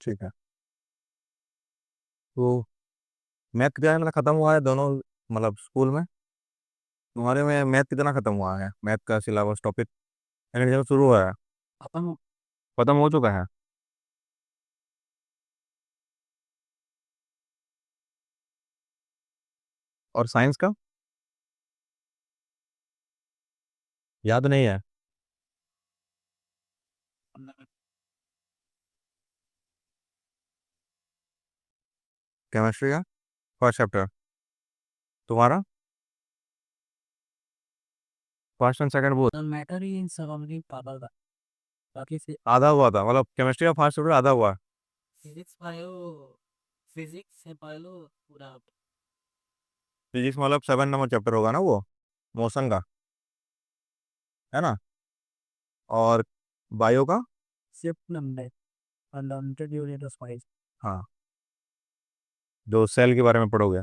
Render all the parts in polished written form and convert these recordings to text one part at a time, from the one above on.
ठीक है। तो मैथ क्या है, मेरा खत्म हुआ है दोनों, मतलब स्कूल में। तुम्हारे में मैथ कितना खत्म हुआ है, मैथ का सिलेबस टॉपिक जब शुरू हुआ है? खत्म। खत्म हो चुका है। और साइंस का? याद नहीं है। केमिस्ट्री का फर्स्ट चैप्टर तुम्हारा? First and second both? Matter ही इन सब नहीं पापा का। बाकी से आधा हुआ था, मतलब केमिस्ट्री का फर्स्ट चैप्टर आधा हुआ। फिजिक्स बायो, फिजिक्स से बायो पूरा। फिजिक्स मतलब 7 नंबर चैप्टर होगा ना वो, मोशन का, है ना? और बायो का? Shift number, unlimited unit of spice. हाँ, जो सेल के बारे में पढ़ोगे।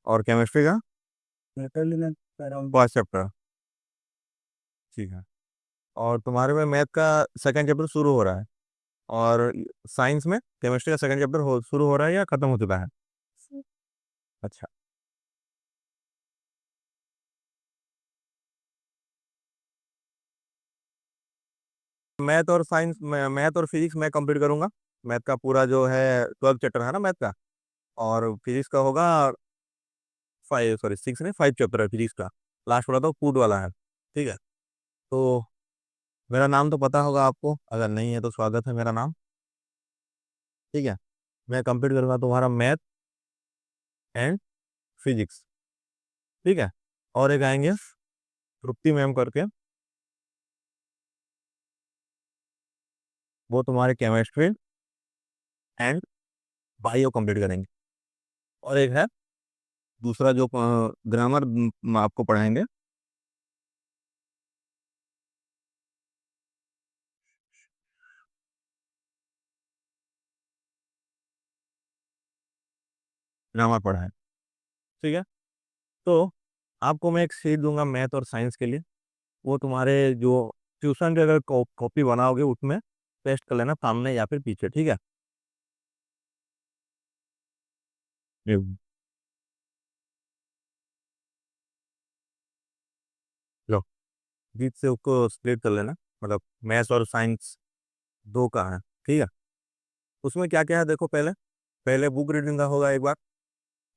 और केमिस्ट्री का मेटल फर्स्ट चैप्टर। ठीक है। और तुम्हारे में मैथ का सेकंड चैप्टर शुरू हो रहा है। और साइंस में केमिस्ट्री का सेकंड चैप्टर शुरू हो रहा है या खत्म हो चुका है? अच्छा। मैथ और साइंस, मैथ और फिजिक्स मैं कंप्लीट करूंगा। मैथ का पूरा जो है 12 चैप्टर है ना मैथ का। और फिजिक्स का होगा 5, सॉरी 6 नहीं, 5 चैप्टर है फिजिक्स का। लास्ट वाला तो कूड वाला है। ठीक है। तो मेरा नाम तो पता होगा आपको, अगर नहीं है तो स्वागत है मेरा नाम। ठीक है। मैं कंप्लीट करूंगा तुम्हारा मैथ एंड फिजिक्स। ठीक है। और एक आएंगे तृप्ति मैम करके, वो तुम्हारे केमिस्ट्री एंड बायो कंप्लीट करेंगे। और एक है दूसरा जो ग्रामर आपको पढ़ाएंगे। ग्रामर पढ़ाए। ठीक है। तो आपको मैं एक शीट दूंगा मैथ और साइंस के लिए। वो तुम्हारे जो ट्यूशन के अगर कॉपी बनाओगे उसमें पेस्ट कर लेना, सामने या फिर पीछे। ठीक है। ये लो, बीच से उसको स्प्लिट कर लेना, मतलब मैथ्स और साइंस दो का है। ठीक है। उसमें क्या क्या है देखो, पहले पहले बुक रीडिंग का होगा एक बार।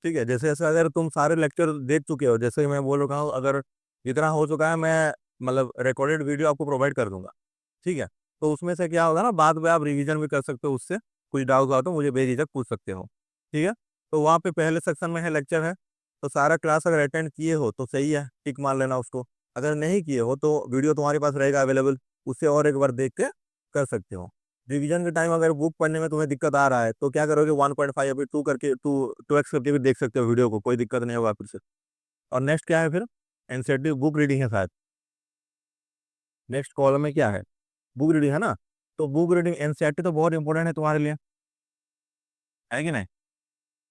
ठीक है। जैसे जैसे अगर तुम सारे लेक्चर देख चुके हो, जैसे मैं बोल रहा हूँ, अगर जितना हो चुका है मैं मतलब रिकॉर्डेड वीडियो आपको प्रोवाइड कर दूंगा। ठीक है। तो उसमें से क्या होगा ना, बाद में आप रिवीजन भी कर सकते हो उससे। कुछ डाउट हो तो मुझे बेझिझक पूछ सकते हो। ठीक है। तो वहाँ पे पहले सेक्शन में है लेक्चर है। तो सारा क्लास अगर अटेंड किए हो तो सही है, टिक मार लेना उसको। अगर नहीं किए हो तो वीडियो तुम्हारे पास रहेगा अवेलेबल, उससे और एक बार देख के कर सकते हो। रिवीजन के टाइम अगर बुक पढ़ने में तुम्हें दिक्कत आ रहा है तो क्या करोगे, 1.5 या फिर 2 करके, 2x करके भी देख सकते हो वीडियो को, कोई दिक्कत नहीं होगा फिर से। और नेक्स्ट क्या है फिर? एनसीईआरटी बुक रीडिंग है शायद। नेक्स्ट कॉलम में क्या है? बुक रीडिंग है ना। तो बुक रीडिंग एनसीईआरटी तो बहुत इंपॉर्टेंट है तुम्हारे लिए, है कि नहीं?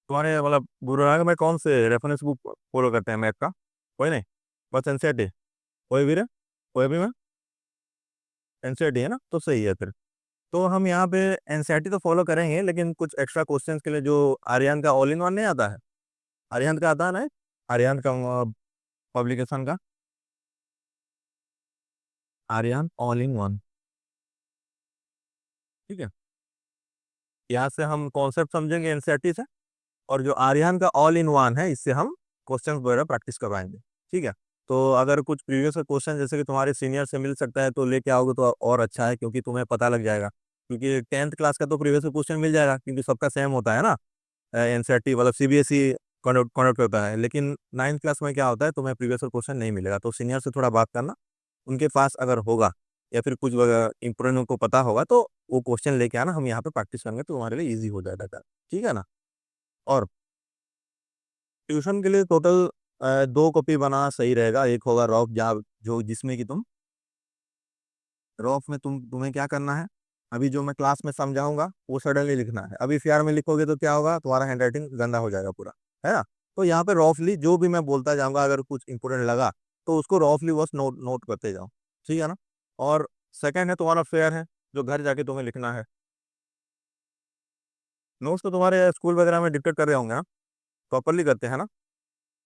तुम्हारे मतलब गुरुनानक में कौन से रेफरेंस बुक फॉलो करते हैं मैथ का? कोई नहीं, बस एनसीईआरटी। कोई भी रहे, कोई भी में एनसीईआरटी है ना, तो सही है फिर। तो हम यहाँ पे एनसीईआरटी तो फॉलो करेंगे, लेकिन कुछ एक्स्ट्रा क्वेश्चंस के लिए जो आर्यन का ऑल इन वन नहीं आता है, आर्यन का आता है ना, आर्यन का पब्लिकेशन का, आर्यन ऑल इन वन। ठीक है। यहाँ से हम कॉन्सेप्ट समझेंगे एनसीईआरटी से। और जो आर्यन का ऑल इन वन है, इससे हम क्वेश्चन वगैरह प्रैक्टिस करवाएंगे। ठीक है। तो अगर कुछ प्रीवियस क्वेश्चन जैसे कि तुम्हारे सीनियर से मिल सकता है तो लेके आओगे तो और अच्छा है, क्योंकि तुम्हें पता लग जाएगा। क्योंकि 10th क्लास का तो प्रीवियस क्वेश्चन मिल जाएगा, क्योंकि सबका सेम होता है ना। एनसीईआरटी मतलब सीबीएसई कंडक्ट करता है, लेकिन 9th क्लास में क्या होता है, तुम्हें प्रीवियस क्वेश्चन नहीं मिलेगा। तो सीनियर से थोड़ा बात करना, उनके पास अगर होगा या फिर कुछ इम्पोर्टेंट उनको पता होगा तो वो क्वेश्चन लेके आना, हम यहाँ पे प्रैक्टिस करेंगे तो तुम्हारे लिए ईजी हो जाएगा। ठीक है ना? और ट्यूशन के लिए टोटल 2 कॉपी बनाना सही रहेगा। एक होगा रॉफ, जहाँ जो जिसमें कि तुम रॉफ में तुम्हें क्या करना है, अभी जो मैं क्लास में समझाऊंगा वो सडनली लिखना है। अभी फेयर में लिखोगे तो क्या होगा, तुम्हारा हैंड राइटिंग गंदा हो जाएगा पूरा, है ना? तो यहाँ पे रॉफली जो भी मैं बोलता जाऊंगा, अगर कुछ इंपोर्टेंट लगा तो उसको रॉफली बस नोट नोट करते जाओ। ठीक है ना? और सेकंड है तुम्हारा फेयर है, जो घर जाके तुम्हें लिखना है। नोट्स तो तुम्हारे स्कूल वगैरह में डिक्टेट कर रहे होंगे, हाँ, प्रॉपरली करते हैं ना।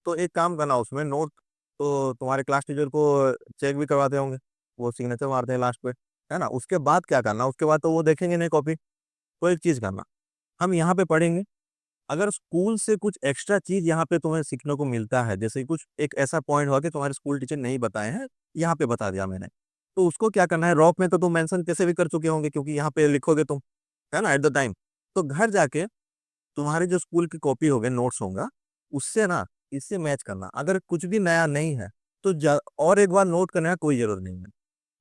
तो एक काम करना, उसमें नोट तो तुम्हारे क्लास टीचर को चेक भी करवाते होंगे, वो सिग्नेचर मारते हैं लास्ट पे, है ना। उसके बाद क्या करना, उसके बाद तो वो देखेंगे नहीं कॉपी। तो एक चीज करना, हम यहाँ पे पढ़ेंगे, अगर स्कूल से कुछ एक्स्ट्रा चीज यहाँ पे तुम्हें सीखने को मिलता है, जैसे कुछ एक ऐसा पॉइंट हुआ कि तुम्हारे स्कूल टीचर नहीं बताए हैं, यहाँ पे बता दिया मैंने, तो उसको क्या करना है, रॉप में तो तुम मेंशन कैसे भी कर चुके होंगे क्योंकि यहाँ पे लिखोगे तुम, है ना, एट द टाइम। तो घर जाके तुम्हारे जो स्कूल की कॉपी होगे, नोट्स होगा, उससे ना इससे मैच करना। अगर कुछ भी नया नहीं है तो और एक बार नोट करने का कोई जरूरत नहीं है,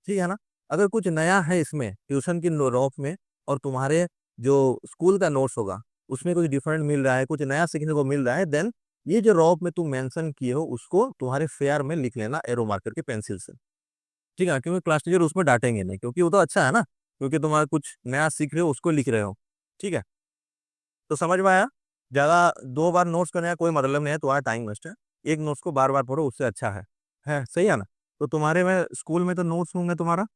ठीक है ना। अगर कुछ नया है इसमें ट्यूशन की रॉप में, और तुम्हारे जो स्कूल का नोट्स होगा उसमें कुछ डिफरेंट मिल रहा है, कुछ नया सीखने को मिल रहा है, देन ये जो रॉप में तुम मेंशन किए हो उसको तुम्हारे फेयर में लिख लेना एरो मार्कर के पेंसिल से, ठीक है। क्योंकि क्लास टीचर उसमें डांटेंगे नहीं, क्योंकि वो तो अच्छा है ना, क्योंकि तुम्हारा कुछ नया सीख रहे हो उसको लिख रहे हो, ठीक है। तो समझ में आया। ज्यादा दो बार नोट्स करने का कोई मतलब नहीं है, तुम्हारा टाइम वेस्ट है। एक नोट्स को बार बार पढ़ो, उससे अच्छा है सही है ना। तो तुम्हारे में स्कूल में तो नोट्स होंगे, तुम्हारा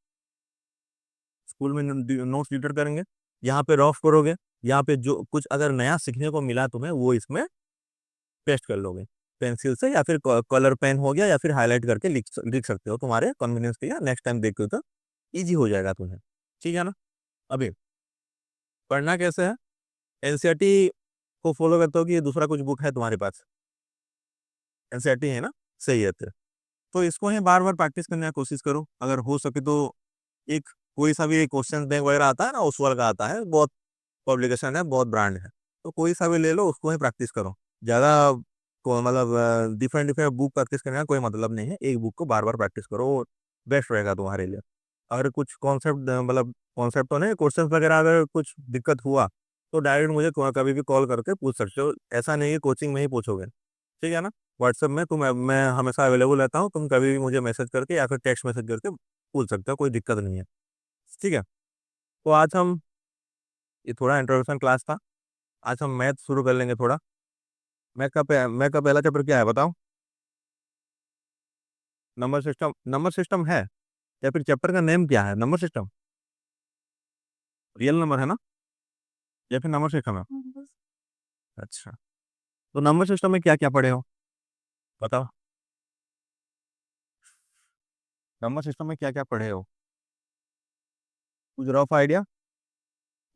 स्कूल में नोट्स लीडर करेंगे, यहाँ पे रफ करोगे, यहाँ पे जो कुछ अगर नया सीखने को मिला तुम्हें वो इसमें पेस्ट कर लोगे पेंसिल से, या फिर कलर पेन हो गया, या फिर हाईलाइट करके लिख लिख सकते हो तुम्हारे कन्वीनियंस के, या नेक्स्ट टाइम देखो तो इजी हो जाएगा तुम्हें, ठीक है ना। अभी पढ़ना कैसे है, एनसीईआरटी को फॉलो करते हो कि ये दूसरा कुछ बुक है तुम्हारे पास, एनसीईआरटी है ना, सही है। तो इसको ही बार बार प्रैक्टिस करने की कोशिश करो, अगर हो सके तो एक कोई सा भी क्वेश्चन बैंक वगैरह आता है ना, उस वाला का आता है, बहुत पब्लिकेशन है, बहुत ब्रांड है, तो कोई सा भी ले लो, उसको ही प्रैक्टिस करो। ज़्यादा को मतलब डिफरेंट डिफरेंट बुक प्रैक्टिस करने का कोई मतलब नहीं है, एक बुक को बार बार प्रैक्टिस करो, वो बेस्ट रहेगा तुम्हारे लिए। अगर कुछ कॉन्सेप्ट मतलब कॉन्सेप्ट तो नहीं, क्वेश्चन वगैरह अगर कुछ दिक्कत हुआ तो डायरेक्ट मुझे कभी भी कॉल करके पूछ सकते हो, ऐसा नहीं है कोचिंग में ही पूछोगे, ठीक है ना। व्हाट्सएप में मैं हमेशा अवेलेबल रहता हूँ, तुम कभी भी मुझे मैसेज करके या फिर टेक्स्ट मैसेज करके पूछ सकते हो, कोई दिक्कत नहीं है, ठीक है। तो आज हम, ये थोड़ा इंट्रोडक्शन क्लास था, आज हम मैथ शुरू कर लेंगे थोड़ा। मैथ का पहला चैप्टर क्या है बताओ, नंबर सिस्टम। नंबर सिस्टम है, या फिर चैप्टर का नेम क्या है, नंबर सिस्टम, रियल नंबर है ना, या फिर नंबर सिस्टम है। अच्छा, तो नंबर सिस्टम में क्या क्या पढ़े हो बताओ, नंबर सिस्टम में क्या क्या पढ़े हो, कुछ रफ आइडिया,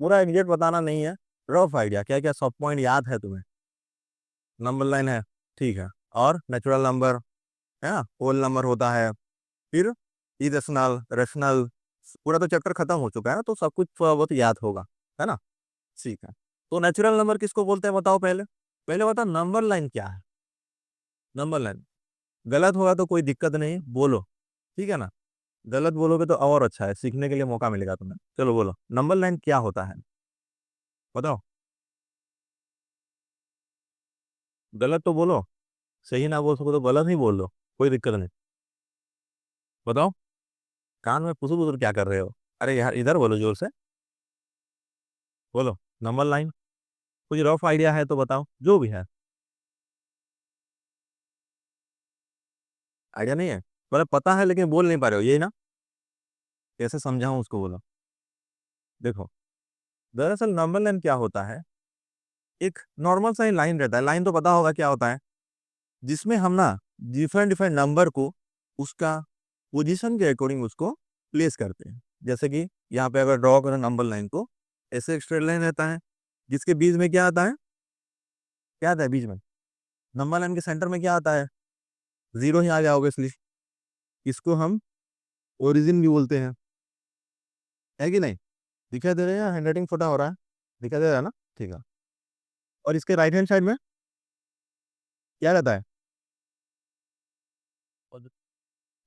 पूरा एग्जैक्ट बताना नहीं है, रफ आइडिया क्या क्या सब पॉइंट याद है तुम्हें। नंबर लाइन है, ठीक है, और नेचुरल नंबर है ना, होल नंबर होता है, फिर इरेशनल, रेशनल, पूरा तो चैप्टर खत्म हो चुका है ना, तो सब कुछ थोड़ा बहुत याद होगा, है ना, ठीक है। तो नेचुरल नंबर किसको बोलते हैं बताओ, पहले पहले बताओ नंबर लाइन क्या है। नंबर लाइन गलत होगा तो कोई दिक्कत नहीं, बोलो, ठीक है ना। गलत बोलोगे तो और अच्छा है, सीखने के लिए मौका मिलेगा तुम्हें। चलो बोलो नंबर लाइन क्या होता है, बताओ, गलत तो बोलो, सही ना बोल सको तो गलत ही बोल लो, कोई दिक्कत नहीं। बताओ, कान में पुसु पुसु क्या कर रहे हो, अरे यार इधर बोलो जोर से, बोलो नंबर लाइन, कुछ रफ आइडिया है तो बताओ, जो भी है। आइडिया नहीं है, मतलब पता है लेकिन बोल नहीं पा रहे हो, यही ना, कैसे समझाऊं उसको, बोलो। देखो, दरअसल नंबर लाइन क्या होता है, एक नॉर्मल सा ही लाइन रहता है, लाइन तो पता होगा क्या होता है, जिसमें हम ना डिफरेंट डिफरेंट नंबर को उसका पोजीशन के अकॉर्डिंग उसको प्लेस करते हैं। जैसे कि यहाँ पे अगर ड्रॉ करो नंबर लाइन को, ऐसे एक स्ट्रेट लाइन रहता है, जिसके बीच में क्या आता है, क्या आता है बीच में, नंबर लाइन के सेंटर में क्या आता है, जीरो ही आ गया होगा, इसलिए इसको हम ओरिजिन भी बोलते हैं, है कि नहीं। दिखाई दे रहा है, हैंड राइटिंग छोटा हो रहा है, दिखाई दे रहा है ना, ठीक है। और इसके राइट हैंड साइड में क्या रहता है,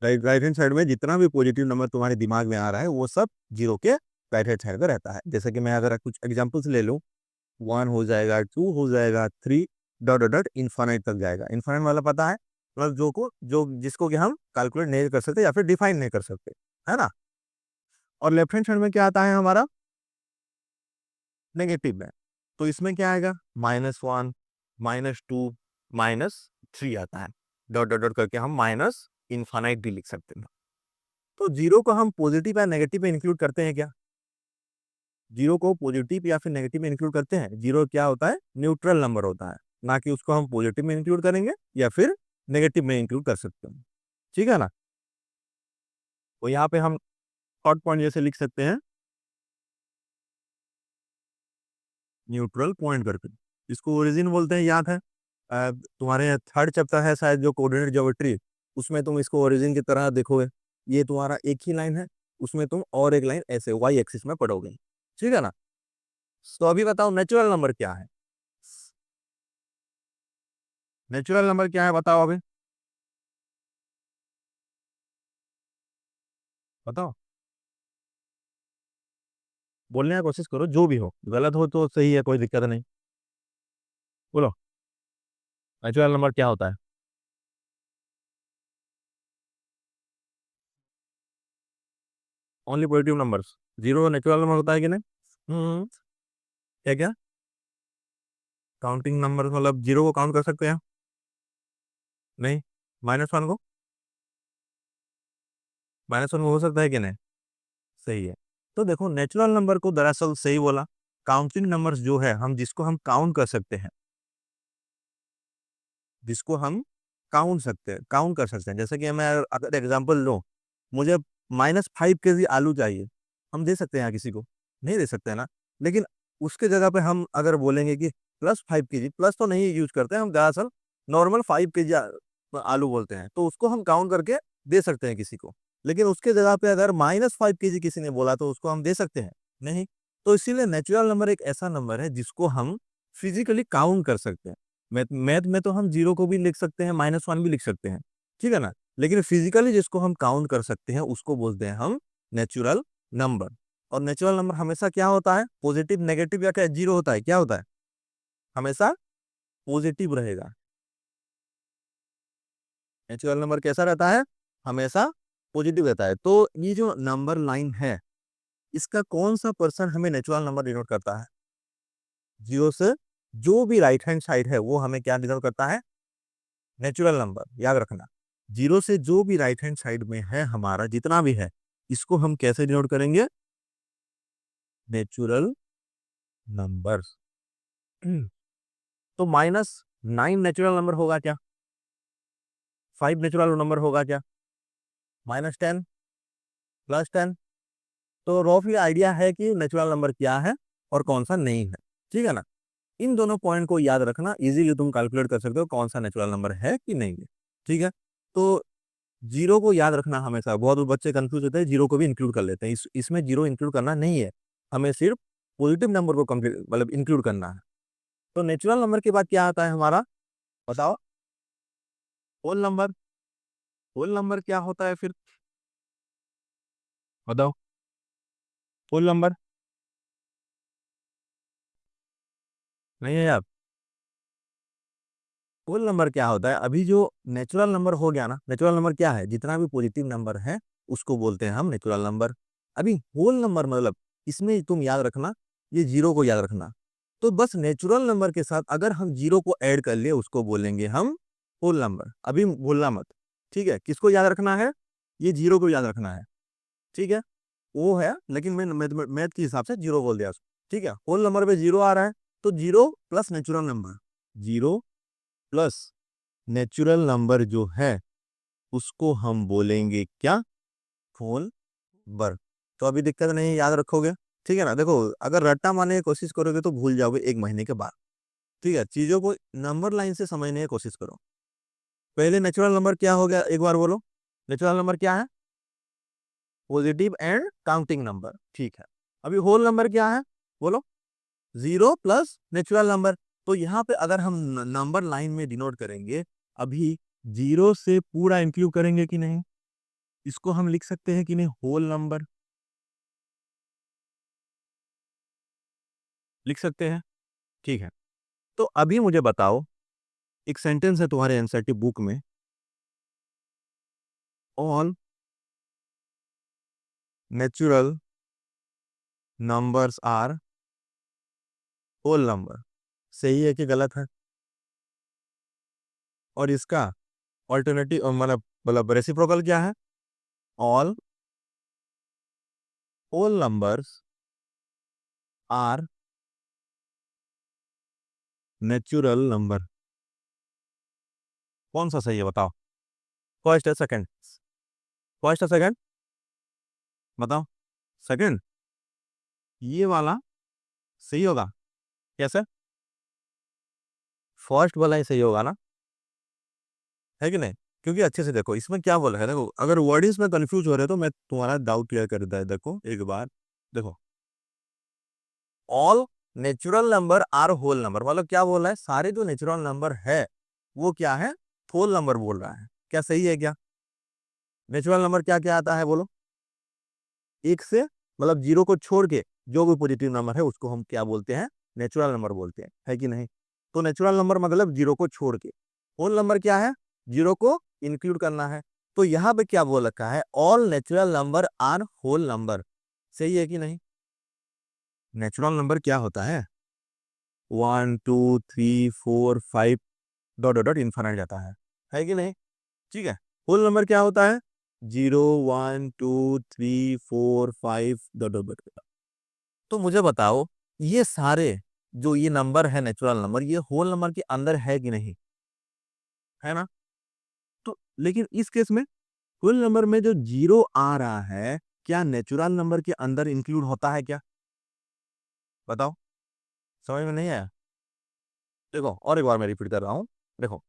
राइट राइट हैंड साइड में जितना भी पॉजिटिव नंबर तुम्हारे दिमाग में आ रहा है वो सब जीरो के राइट हैंड साइड में रहता है। जैसे कि मैं अगर कुछ एग्जांपल्स ले लूँ, वन हो जाएगा, टू हो जाएगा, three, dot dot dot infinite तक जाएगा। इन्फानाइट वाला पता है, मतलब जो जिसको कि हम कैलकुलेट नहीं कर सकते या फिर डिफाइन नहीं कर सकते, है ना। और लेफ्ट हैंड साइड में क्या आता है हमारा, नेगेटिव में, तो इसमें क्या आएगा, -1, -2, -3 आता है, डॉट डॉट डॉट करके हम माइनस इन्फानाइट भी लिख सकते हैं। तो जीरो को हम पॉजिटिव या नेगेटिव में इंक्लूड करते हैं क्या, जीरो को पॉजिटिव या फिर नेगेटिव में इंक्लूड करते हैं। जीरो क्या होता है, न्यूट्रल नंबर होता है, ना कि उसको हम पॉजिटिव में इंक्लूड करेंगे या फिर नेगेटिव में इंक्लूड कर सकते हैं। ठीक है ना। तो यहाँ पे हम शॉर्ट पॉइंट जैसे लिख सकते हैं न्यूट्रल पॉइंट करके, इसको ओरिजिन बोलते हैं, याद है। तुम्हारे थर्ड चैप्टर है शायद जो कोऑर्डिनेट ज्योमेट्री, उसमें तुम इसको ओरिजिन की तरह देखोगे। ये तुम्हारा एक ही लाइन है, उसमें तुम और एक लाइन ऐसे वाई एक्सिस में पढ़ोगे। ठीक है ना। तो अभी बताओ नेचुरल नंबर क्या है। नेचुरल नंबर क्या है बताओ अभी, बताओ, बोलने की कोशिश करो, जो भी हो, गलत हो तो सही है, कोई दिक्कत नहीं, बोलो। नेचुरल नंबर क्या होता है। Only positive numbers. Zero natural number होता है कि नहीं। हम्म। क्या क्या, काउंटिंग नंबर मतलब जीरो को काउंट कर सकते हैं। नहीं। -1 को, -1 को हो सकता है कि नहीं। सही है। तो देखो नेचुरल नंबर को दरअसल सही बोला, काउंटिंग नंबर्स जो है हम जिसको हम काउंट कर सकते हैं, जिसको हम काउंट कर सकते हैं, जैसे कि मैं अगर एग्जांपल लूं, मुझे -5 kg आलू चाहिए, हम दे सकते हैं किसी को, नहीं दे सकते हैं ना। लेकिन उसके जगह पे हम अगर बोलेंगे कि +5 kg, प्लस तो नहीं यूज करते हैं हम, दरअसल नॉर्मल 5 kg आलू बोलते हैं, तो उसको हम काउंट करके दे सकते हैं किसी को। लेकिन उसके जगह पे अगर -5 kg किसी ने बोला तो उसको हम दे सकते हैं, नहीं। तो इसीलिए नेचुरल नंबर एक ऐसा नंबर है जिसको हम फिजिकली काउंट कर सकते हैं। मैथ मैथ में तो हम जीरो को भी लिख सकते हैं, -1 भी लिख सकते हैं, ठीक है ना। लेकिन फिजिकली जिसको हम काउंट कर सकते हैं उसको बोलते हैं हम नेचुरल नंबर। और नेचुरल नंबर हमेशा क्या होता है, पॉजिटिव, नेगेटिव या क्या जीरो होता है, क्या होता है, हमेशा पॉजिटिव रहेगा। नेचुरल नंबर कैसा रहता है, हमेशा पॉजिटिव रहता है। तो ये जो नंबर लाइन है, इसका कौन सा पर्सन हमें नेचुरल नंबर डिनोट करता है। जीरो से जो भी राइट हैंड साइड है वो हमें क्या डिनोट करता है, नेचुरल नंबर, याद रखना। जीरो से जो भी राइट हैंड साइड में है हमारा जितना भी है, इसको हम कैसे डिनोट करेंगे, नेचुरल नंबर। तो -9 नेचुरल नंबर होगा क्या, 5 नेचुरल नंबर होगा क्या, -10, +10। तो रफली आइडिया है कि नेचुरल नंबर क्या है और कौन सा नहीं है। ठीक है ना। इन दोनों पॉइंट को याद रखना, इजीली तुम कैलकुलेट कर सकते हो कौन सा नेचुरल नंबर है कि नहीं है। ठीक है। तो जीरो को याद रखना हमेशा, बहुत बच्चे कंफ्यूज होते हैं, जीरो को भी इंक्लूड कर लेते हैं, इसमें जीरो इंक्लूड करना नहीं है, हमें सिर्फ पॉजिटिव नंबर को कंप्लीट मतलब इंक्लूड करना है। तो नेचुरल नंबर के बाद क्या आता है हमारा, बताओ। Whole number. होल नंबर क्या होता है फिर, बताओ। होल नंबर नहीं है यार। होल नंबर क्या होता है, अभी जो नेचुरल नंबर हो गया ना, नेचुरल नंबर क्या है, जितना भी पॉजिटिव नंबर है उसको बोलते हैं हम नेचुरल नंबर। अभी होल नंबर मतलब, इसमें तुम याद रखना, ये जीरो को याद रखना। तो बस नेचुरल नंबर के साथ अगर हम जीरो को ऐड कर लिए उसको बोलेंगे हम होल नंबर, अभी भूलना मत। ठीक है, किसको याद रखना है, ये जीरो को याद रखना है। ठीक है, वो है, लेकिन मैं मैथ के हिसाब से जीरो बोल दिया उसको। ठीक है, होल नंबर पे जीरो आ रहा है, तो zero plus natural number, zero plus natural number जो है उसको हम बोलेंगे क्या, होल नंबर। तो अभी दिक्कत नहीं, याद रखोगे। ठीक है ना। देखो, अगर रट्टा मारने की कोशिश करोगे तो भूल जाओगे 1 महीने के बाद। ठीक है, चीजों को नंबर लाइन से समझने की कोशिश करो। पहले नेचुरल नंबर क्या हो गया, एक बार बोलो। नेचुरल नंबर क्या है, पॉजिटिव एंड काउंटिंग नंबर। ठीक है। अभी होल नंबर क्या है, बोलो। Zero plus natural number. तो यहाँ पे अगर हम नंबर लाइन में डिनोट करेंगे, अभी जीरो से पूरा इंक्लूड करेंगे कि नहीं, इसको हम लिख सकते हैं कि नहीं, होल नंबर लिख सकते हैं। ठीक है। तो अभी मुझे बताओ, एक सेंटेंस है तुम्हारे एनसीईआरटी बुक में, all natural numbers are whole number, सही है कि गलत है। और इसका ऑल्टरनेटिव मतलब रेसिप्रोकल क्या है, all whole numbers are natural number. कौन सा सही है बताओ? फर्स्ट है सेकंड? फर्स्ट है सेकंड? बताओ। सेकंड, ये वाला सही होगा। कैसे? फर्स्ट वाला ही सही होगा ना, है कि नहीं? क्योंकि अच्छे से देखो इसमें क्या बोला है, देखो अगर वर्डिंग्स में कंफ्यूज हो रहे हो तो मैं तुम्हारा डाउट क्लियर कर देता है। देखो एक बार देखो, all natural number are whole number, मतलब क्या बोल रहा है, सारे जो नेचुरल नंबर है वो क्या है, होल नंबर बोल रहा है। क्या सही है क्या? नेचुरल नंबर क्या क्या आता है बोलो? एक से, मतलब जीरो को छोड़ के जो भी पॉजिटिव नंबर है उसको हम क्या बोलते हैं, नेचुरल नंबर बोलते हैं, है कि नहीं? तो नेचुरल नंबर मतलब जीरो को छोड़ के। होल नंबर क्या है, जीरो को इंक्लूड करना है। तो यहाँ पे क्या बोल रखा है, all natural number are whole number. सही है कि नहीं? नेचुरल नंबर क्या होता है, 1 2 3 4 5 डॉट डॉट डॉट इन्फानाइट जाता है कि नहीं? ठीक है। होल नंबर क्या होता है, 0 1 2 3 4 5 डॉट डॉट डॉट। तो मुझे बताओ, ये सारे जो ये नंबर है नेचुरल नंबर, ये होल नंबर के अंदर है कि नहीं? है ना? तो लेकिन इस केस में होल नंबर में जो जीरो आ रहा है, क्या नेचुरल नंबर के अंदर इंक्लूड होता है क्या? बताओ, समझ में नहीं आया? देखो और एक बार मैं रिपीट कर रहा हूं। देखो,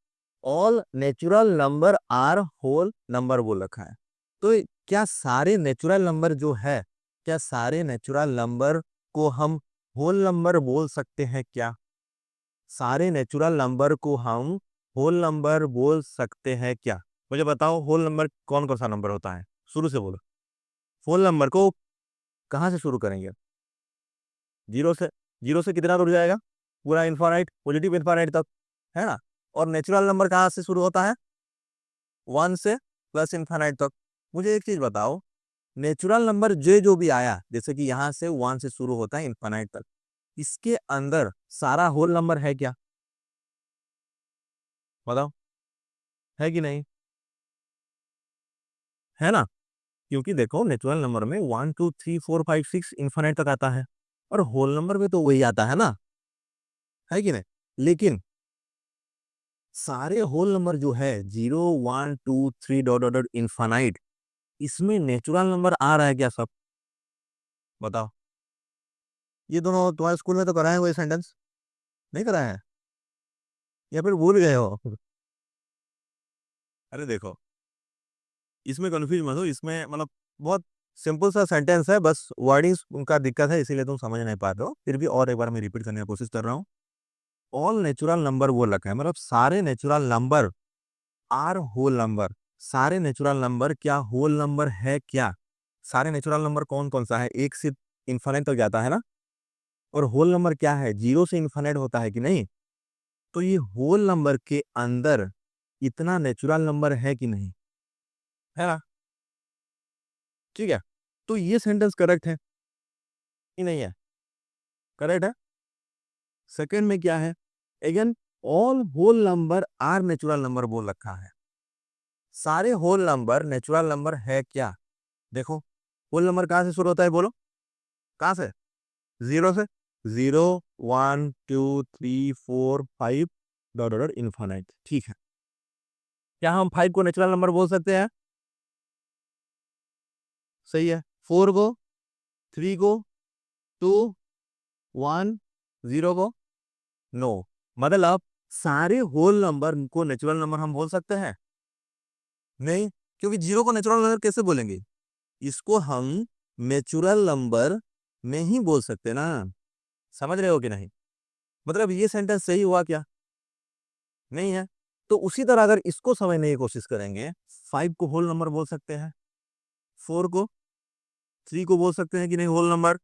all natural number are whole number बोल रखा है। तो क्या सारे नेचुरल नंबर जो है, क्या सारे नेचुरल नंबर को हम होल नंबर बोल सकते हैं क्या? सारे नेचुरल नंबर को हम होल नंबर बोल सकते हैं क्या? मुझे बताओ, होल नंबर कौन कौन सा नंबर होता है, शुरू से बोलो। होल नंबर को कहाँ से शुरू करेंगे? जीरो से। जीरो से कितना दूर जाएगा? पूरा इन्फानाइट, पॉजिटिव इन्फानाइट तक, है ना? और नेचुरल नंबर कहाँ से शुरू होता है? वन से प्लस इन्फानाइट तक। मुझे एक चीज बताओ, नेचुरल नंबर जो भी आया, जैसे कि यहाँ से वन से शुरू होता है इन्फानाइट तक, इसके अंदर सारा होल नंबर है क्या? बताओ, है कि नहीं? है ना? क्योंकि देखो नेचुरल नंबर में 1 2 3 4 5 6 इन्फानाइट तक आता है, और होल नंबर में तो वही आता है ना, है कि नहीं? लेकिन सारे होल नंबर जो है 0 1 2 3 डॉट डॉट डॉट इन्फानाइट, इसमें नेचुरल नंबर आ रहा है क्या सब? बताओ। ये दोनों तुम्हारे स्कूल में तो कराए हुए सेंटेंस, नहीं कराए हैं या फिर भूल गए हो? अरे देखो, इसमें कंफ्यूज मत हो, इसमें मतलब बहुत सिंपल सा सेंटेंस है, बस वर्डिंग्स उनका दिक्कत है इसीलिए तुम समझ नहीं पा रहे हो। फिर भी और एक बार मैं रिपीट करने की कोशिश कर रहा हूँ। ऑल नेचुरल नंबर बोल रखा है, मतलब सारे natural number are whole number. सारे नेचुरल नंबर क्या होल नंबर है क्या? सारे नेचुरल नंबर कौन कौन सा है, एक से इन्फाइनाइट तक जाता है ना, और होल नंबर क्या है, जीरो से इन्फाइनाइट होता है कि नहीं? तो ये होल नंबर के अंदर इतना नेचुरल नंबर है कि नहीं? है ना? ठीक है। तो ये सेंटेंस करेक्ट है कि नहीं है? करेक्ट है। सेकंड में क्या है, again all whole number are natural number बोल रखा है। सारे होल नंबर नेचुरल नंबर है क्या? देखो, होल नंबर कहां से शुरू होता है बोलो? कहां से? जीरो से। 0 1 2 3 4 5 डॉट डॉट इन्फानाइट। ठीक है। क्या हम 5 को नेचुरल नंबर बोल सकते हैं? सही है। 4 को, 3 को, 2 1 0 को, नो। मतलब सारे होल नंबर को नेचुरल नंबर हम बोल सकते हैं? नहीं, क्योंकि जीरो को नेचुरल नंबर कैसे बोलेंगे? इसको हम नेचुरल नंबर नहीं बोल सकते ना। समझ रहे हो कि नहीं? मतलब ये सेंटेंस सही हुआ क्या? नहीं है। तो उसी तरह अगर इसको समझने की कोशिश करेंगे, 5 को होल नंबर बोल सकते हैं, 4 को, 3 को बोल सकते हैं कि नहीं होल नंबर,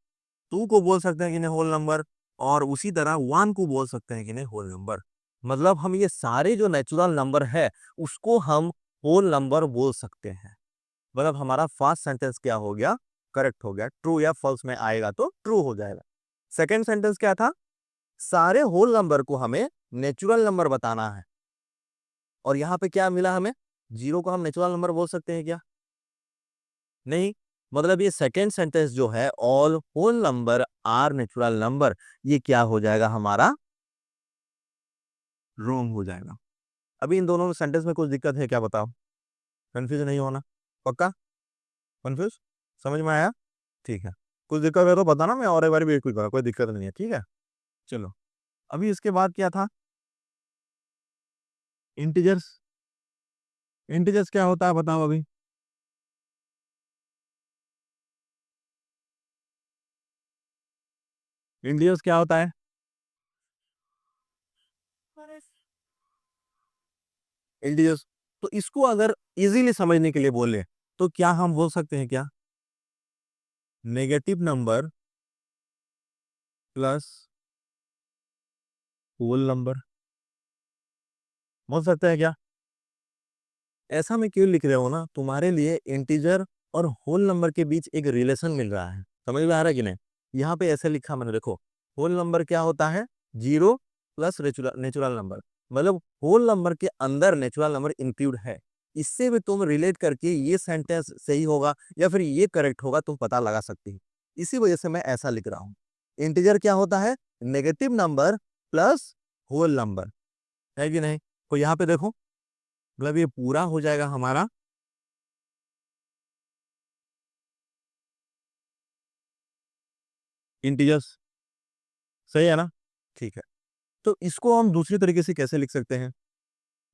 2 को बोल सकते हैं कि नहीं होल नंबर, और उसी तरह 1 को बोल सकते हैं कि नहीं होल नंबर। मतलब हम ये सारे जो नेचुरल नंबर है उसको हम होल नंबर बोल सकते हैं। मतलब हमारा फर्स्ट सेंटेंस क्या हो गया, करेक्ट हो गया। ट्रू या फॉल्स में आएगा तो ट्रू हो जाएगा। सेकेंड सेंटेंस क्या था, सारे होल नंबर को हमें नेचुरल नंबर बताना है, और यहां पे क्या मिला हमें, जीरो को हम नेचुरल नंबर बोल सकते हैं क्या? नहीं। मतलब ये सेकेंड सेंटेंस जो है all whole number are natural number, ये क्या हो जाएगा हमारा, रॉन्ग हो जाएगा। अभी इन दोनों सेंटेंस में कुछ दिक्कत है क्या, बताओ, कंफ्यूज नहीं होना, पक्का कंफ्यूज, समझ में आया, ठीक है, कुछ दिक्कत है तो बताना, मैं और एक बार भी रिपीट करूंगा, कोई दिक्कत नहीं है, ठीक है। चलो, अभी इसके बाद क्या था, इंटीजर्स। इंटीजर्स क्या होता है बताओ अभी, इंटीजर्स क्या होता है, इंटीजर्स, तो इसको अगर इजीली समझने के लिए बोले तो क्या हम बोल सकते हैं क्या, negative number plus whole number, बोल सकते हैं क्या। ऐसा मैं क्यों लिख रहे हो ना, तुम्हारे लिए इंटीजर और होल नंबर के बीच एक रिलेशन मिल रहा है, समझ में आ रहा है कि नहीं। यहाँ पे ऐसे लिखा मैंने, देखो होल नंबर क्या होता है, जीरो प्लस नेचुरल नंबर, मतलब होल नंबर के अंदर नेचुरल नंबर इंक्लूड है। इससे भी तुम रिलेट करके ये सेंटेंस सही होगा या फिर ये करेक्ट होगा तुम पता लगा सकती हो, इसी वजह से मैं ऐसा लिख रहा हूँ। इंटीजर क्या होता है, negative number plus whole number, है कि नहीं। तो यहाँ पे देखो, मतलब ये पूरा हो जाएगा हमारा इंटीजर्स, सही है ना, ठीक है। तो इसको हम दूसरी तरीके से कैसे लिख सकते हैं,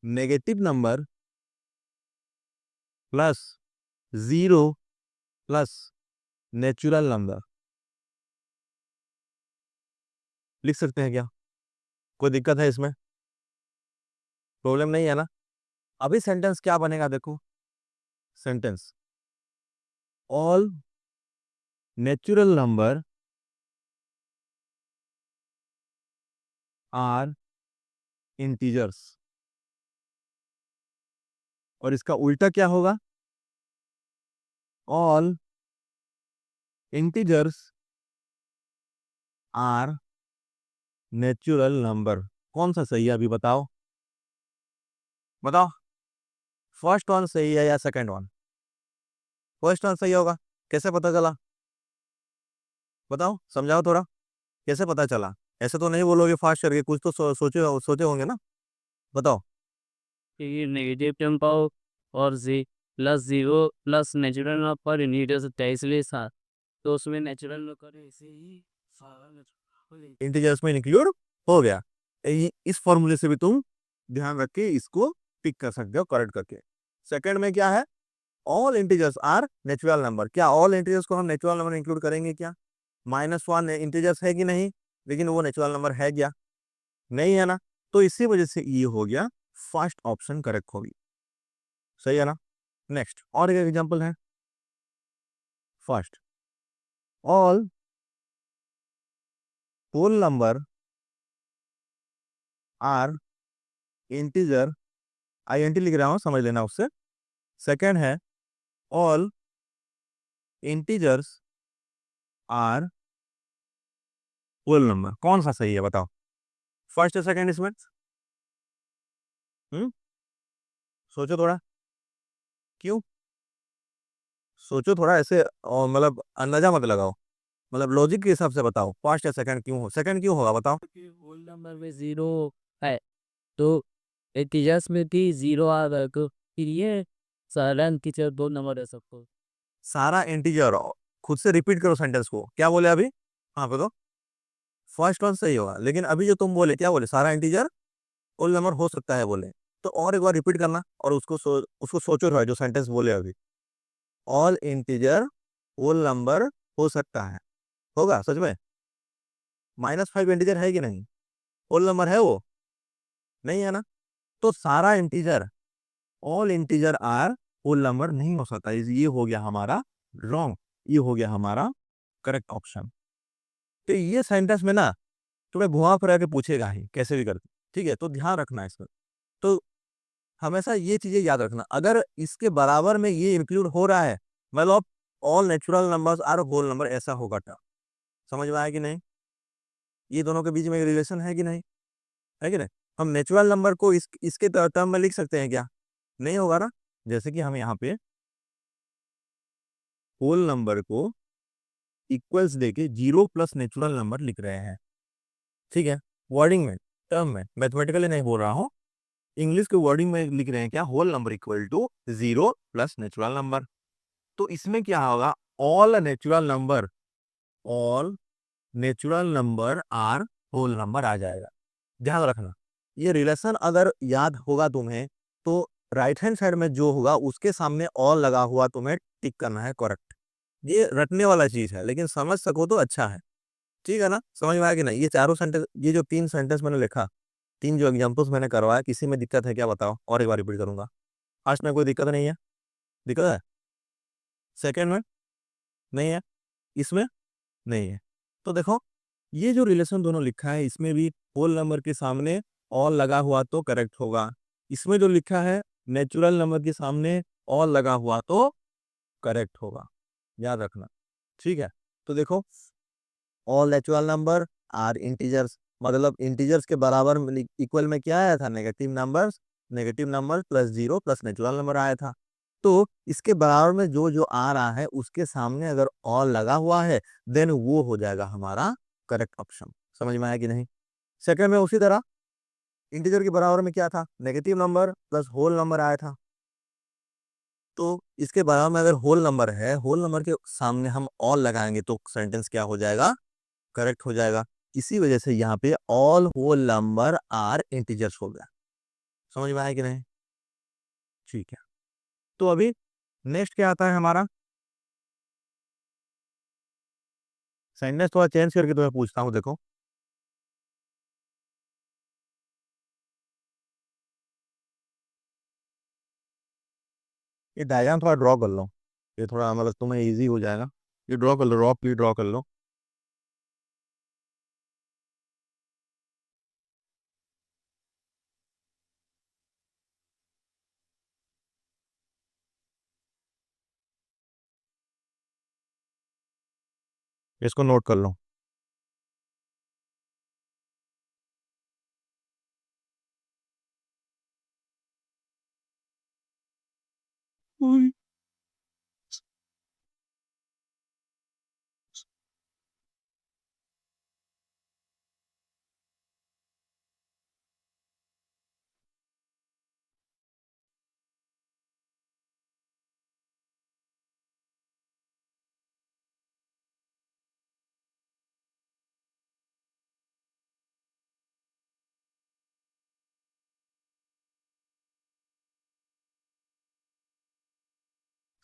negative number plus zero plus natural number, लिख सकते हैं क्या, कोई दिक्कत है इसमें, प्रॉब्लम नहीं है ना। अभी सेंटेंस क्या बनेगा देखो, sentence all natural number are integers, और इसका उल्टा क्या होगा, all integers are natural number, कौन सा सही है अभी बताओ, बताओ, फर्स्ट वन सही है या सेकंड वन, फर्स्ट वन सही होगा, कैसे पता चला, बताओ समझाओ थोड़ा, कैसे पता चला, ऐसे तो नहीं बोलोगे फास्ट करके, कुछ तो सोचे सोचे होंगे ना, बताओ। ये नेगेटिव टेम्पो और जी plus zero plus natural number unit से 23 तो उसमें नेचुरल नंबर ऐसे ही इंटीजर्स में इंक्लूड हो गया, इस फॉर्मूले से भी तुम ध्यान रख के इसको पिक कर सकते हो करेक्ट करके। सेकंड में क्या है, all integers are natural number, क्या ऑल इंटीजर्स को हम नेचुरल नंबर इंक्लूड करेंगे क्या, -1 इंटीजर्स है कि नहीं, लेकिन वो नेचुरल नंबर है क्या, नहीं है ना, तो इसी वजह से ये हो गया, फर्स्ट ऑप्शन करेक्ट होगी, सही है ना। नेक्स्ट और एक एग्जांपल है, first all whole number are integer, INT लिख रहा हूं समझ लेना उससे। सेकंड है all integers are whole number, कौन सा सही है बताओ, फर्स्ट या सेकंड इसमें, हम्म, सोचो थोड़ा, क्यों, सोचो थोड़ा ऐसे, और मतलब अंदाजा मत लगाओ, मतलब लॉजिक के हिसाब से बताओ, फर्स्ट या सेकंड क्यों हो, सेकंड क्यों होगा बताओ। होल नंबर में जीरो है तो इंटीजर्स में भी जीरो आ गया तो फिर ये सारा इंटीजर दो नंबर है सबको। सारा इंटीजर, खुद से रिपीट करो सेंटेंस को, क्या बोले अभी, हाँ बताओ, फर्स्ट वन सही होगा, लेकिन अभी जो तुम बोले क्या बोले, सारा इंटीजर होल नंबर हो सकता है बोले, तो और एक बार रिपीट करना और उसको सोचो थोड़ा, जो सेंटेंस बोले अभी, ऑल इंटीजर होल नंबर हो सकता है, होगा सच में, -5 इंटीजर है कि नहीं, होल नंबर है वो, नहीं है ना, तो सारा integer, all integer are whole number नहीं हो सकता, ये हो गया हमारा रॉन्ग, ये हो गया हमारा करेक्ट ऑप्शन। तो ये सेंटेंस में ना तुम्हें घुमा फिरा के पूछेगा ही कैसे भी करके, ठीक है, तो ध्यान रखना इसमें। तो हमेशा ये चीजें याद रखना, अगर इसके बराबर में ये इंक्लूड हो रहा है, मतलब all natural numbers are whole number, ऐसा होगा टर्म, समझ में आया कि नहीं, ये दोनों के बीच में एक रिलेशन है कि नहीं, है कि नहीं। हम नेचुरल नंबर को इसके टर्म में लिख सकते हैं क्या, नहीं होगा ना, जैसे कि हम यहाँ पे होल नंबर को इक्वल्स देके 0 प्लस नेचुरल नंबर लिख रहे हैं, ठीक है। वर्डिंग में, टर्म में, मैथमेटिकली नहीं बोल रहा हूँ, इंग्लिश के वर्डिंग में लिख रहे हैं क्या, whole number equal to 0 plus natural number. तो इसमें क्या होगा, all natural number are whole number आ जाएगा। ध्यान रखना, ये रिलेशन अगर याद होगा तुम्हें तो राइट हैंड साइड में जो होगा उसके सामने ऑल लगा हुआ तुम्हें टिक करना है, करेक्ट। ये रटने वाला चीज है, लेकिन समझ सको तो अच्छा है, ठीक है ना। समझ में आया कि नहीं, ये चारों सेंटेंस, ये जो 3 सेंटेंस मैंने लिखा, 3 जो एग्जाम्पल्स मैंने करवाया, किसी में दिक्कत है क्या बताओ, और एक बार रिपीट करूंगा। फर्स्ट में कोई दिक्कत नहीं है, दिक्कत है, सेकेंड में नहीं है, इसमें नहीं है। तो देखो, ये जो रिलेशन दोनों लिखा है, इसमें भी होल नंबर के सामने ऑल लगा हुआ तो करेक्ट होगा, इसमें जो लिखा है नेचुरल नंबर के सामने ऑल लगा हुआ तो करेक्ट होगा, याद रखना, ठीक है। तो देखो, all natural number are integers, मतलब इंटीजर्स के बराबर इक्वल में क्या आया था, negative number plus 0 plus natural number आया था। तो इसके बराबर में जो जो आ रहा है उसके सामने अगर ऑल लगा हुआ है, देन वो हो जाएगा हमारा करेक्ट ऑप्शन। समझ में आया कि नहीं। सेकंड में उसी तरह इंटीजर के बराबर में क्या था, negative number plus whole number आया था। तो इसके बराबर में अगर होल नंबर है, होल नंबर के सामने हम ऑल लगाएंगे तो सेंटेंस क्या हो जाएगा, करेक्ट हो जाएगा। इसी वजह से यहाँ पे all whole number are integers हो गया। समझ में आया कि नहीं, ठीक है। तो अभी नेक्स्ट क्या आता है हमारा, सेंटेंस थोड़ा चेंज करके तुम्हें पूछता हूँ, देखो। ये डायग्राम थोड़ा ड्रॉ कर लो, ये थोड़ा मतलब तुम्हें इजी हो जाएगा। ये ड्रॉ कर लो, प्लीज ड्रॉ कर लो। इसको नोट कर लो।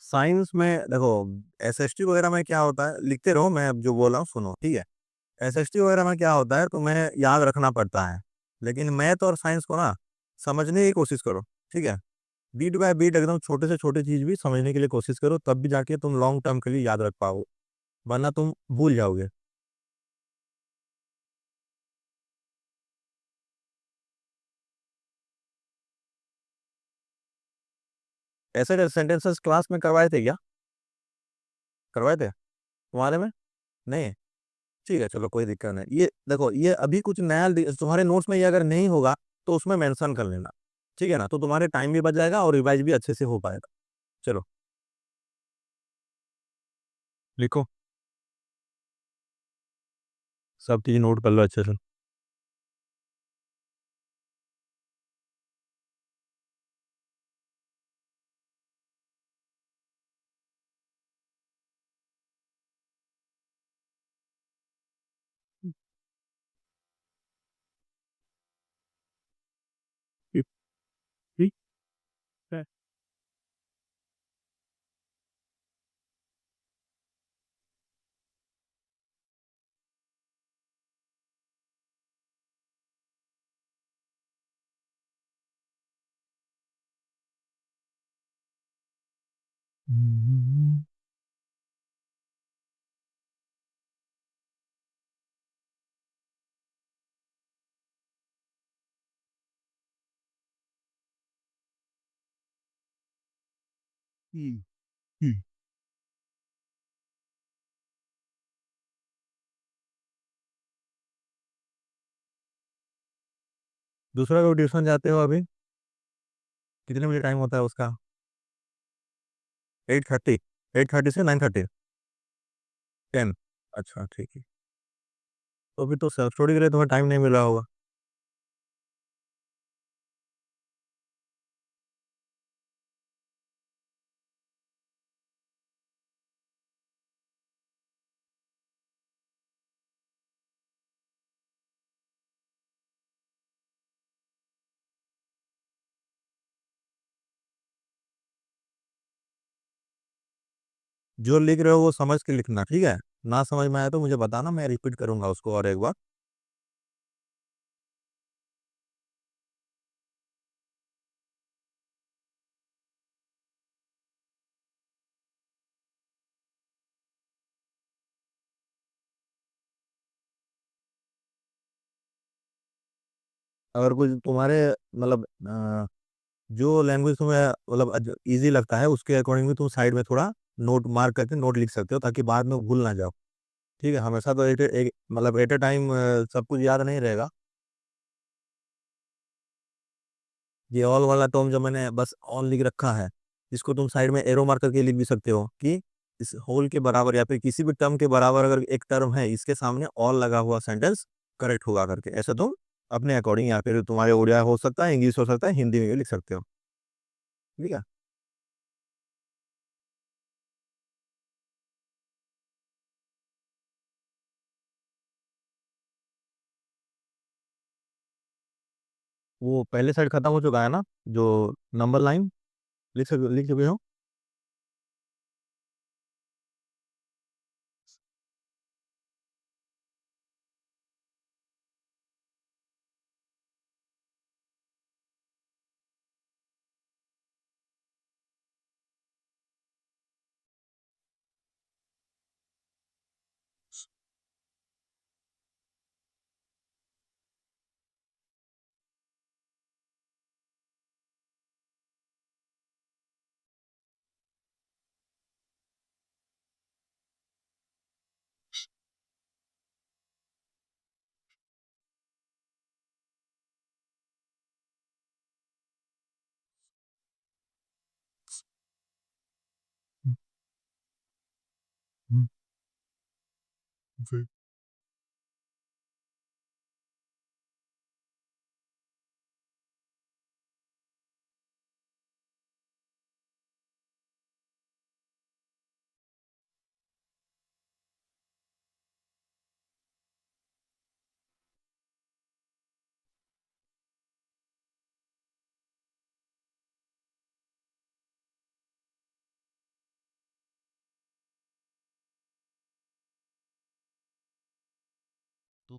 साइंस में देखो, एसएसटी वगैरह में क्या होता है, लिखते रहो, मैं अब जो बोल रहा हूँ सुनो, ठीक है। एसएसटी वगैरह में क्या होता है तुम्हें याद रखना पड़ता है, लेकिन मैथ और साइंस को ना समझने की कोशिश करो, ठीक है। बीट बाय बीट एकदम छोटे से छोटे चीज भी समझने के लिए कोशिश करो, तब भी जाके तुम लॉन्ग टर्म के लिए याद रख पाओ, वरना तुम भूल जाओगे। ऐसे सेंटेंसेस क्लास में करवाए थे क्या, करवाए थे तुम्हारे में, नहीं, ठीक है, चलो कोई दिक्कत नहीं। ये देखो, ये अभी कुछ नया तुम्हारे नोट्स में ये अगर नहीं होगा तो उसमें मेंशन कर लेना, ठीक है ना, तो तुम्हारे टाइम भी बच जाएगा और रिवाइज भी अच्छे से हो पाएगा। चलो लिखो, सब चीज नोट कर लो अच्छे से। ठीक ठीक है। हम्म, हम्म। दूसरा को ट्यूशन जाते हो अभी, कितने बजे टाइम होता है उसका, 8:30। 8:30 से 9:30, 10। अच्छा ठीक है, तो अभी तो सेल्फ स्टडी के लिए तुम्हें टाइम नहीं मिल रहा होगा। जो लिख रहे हो वो समझ के लिखना, ठीक है। ना समझ में आया तो मुझे बताना, मैं रिपीट करूंगा उसको और एक बार। अगर कुछ तुम्हारे मतलब जो लैंग्वेज तुम्हें मतलब इजी लगता है उसके अकॉर्डिंग भी तुम साइड में थोड़ा नोट मार्क करके नोट लिख सकते हो, ताकि बाद में भूल ना जाओ। ठीक है, हमेशा तो एक मतलब एट ए टाइम सब कुछ याद नहीं रहेगा। ये ऑल वाला टर्म जो मैंने बस ऑन लिख रखा है, इसको तुम साइड में एरो मार्क करके लिख भी सकते हो कि इस होल के बराबर या फिर किसी भी टर्म के बराबर अगर एक टर्म है, इसके सामने ऑल लगा हुआ सेंटेंस करेक्ट होगा करके, ऐसा तुम अपने अकॉर्डिंग या फिर तुम्हारे उड़िया हो सकता है, इंग्लिश हो सकता है, हिंदी में भी लिख सकते हो। ठीक है। वो पहले साइड खत्म हो चुका है ना, जो नंबर लाइन लिख चुके हो। हम्म, फिर तो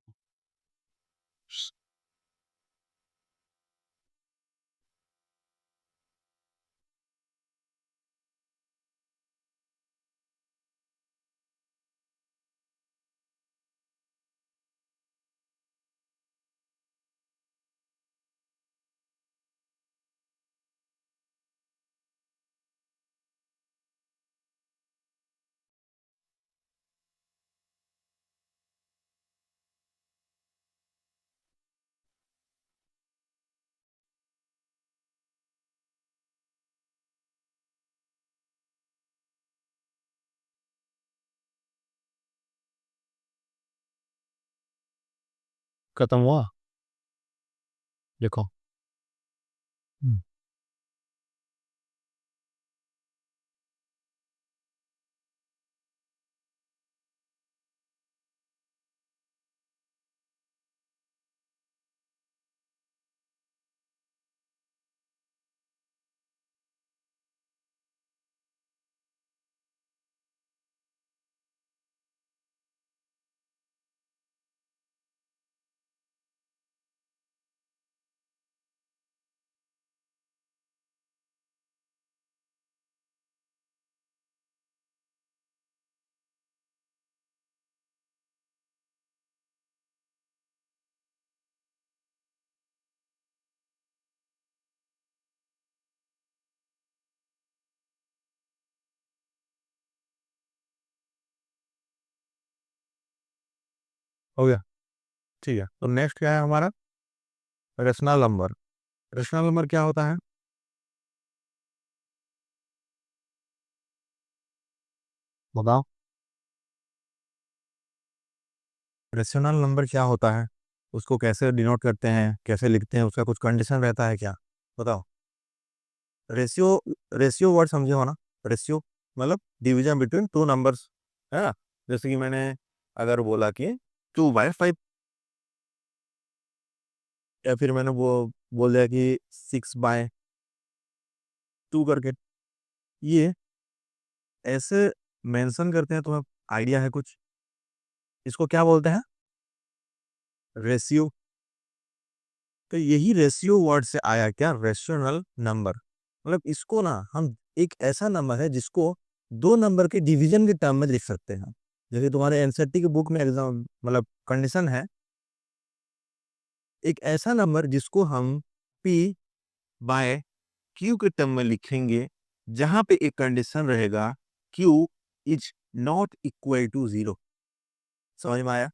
खत्म हुआ, देखो। हम्म, हो गया। ठीक है, तो नेक्स्ट क्या है हमारा, रेशनल नंबर। रेशनल नंबर क्या होता है? बताओ रेशनल नंबर क्या होता है, उसको कैसे डिनोट करते हैं, कैसे लिखते हैं, उसका कुछ कंडीशन रहता है क्या? बताओ। रेशियो, रेशियो वर्ड समझे हो ना? रेशियो मतलब डिवीजन बिटवीन टू नंबर्स, है ना? जैसे कि मैंने अगर बोला कि 2/5, या फिर मैंने वो बोल दिया कि 6/2 करके, ये ऐसे मेंशन करते हैं। तुम्हें आइडिया है कुछ इसको क्या बोलते हैं? रेशियो। तो यही रेशियो वर्ड से आया क्या, रेशनल नंबर। मतलब इसको ना हम एक ऐसा नंबर है जिसको दो नंबर के डिवीजन के टर्म में लिख सकते हैं। जैसे तुम्हारे एनसीईआरटी की बुक में एग्जाम मतलब कंडीशन है, एक ऐसा नंबर जिसको हम पी बाय क्यू के टर्म में लिखेंगे, जहां पे एक कंडीशन रहेगा Q is not equal to zero. समझ में आया?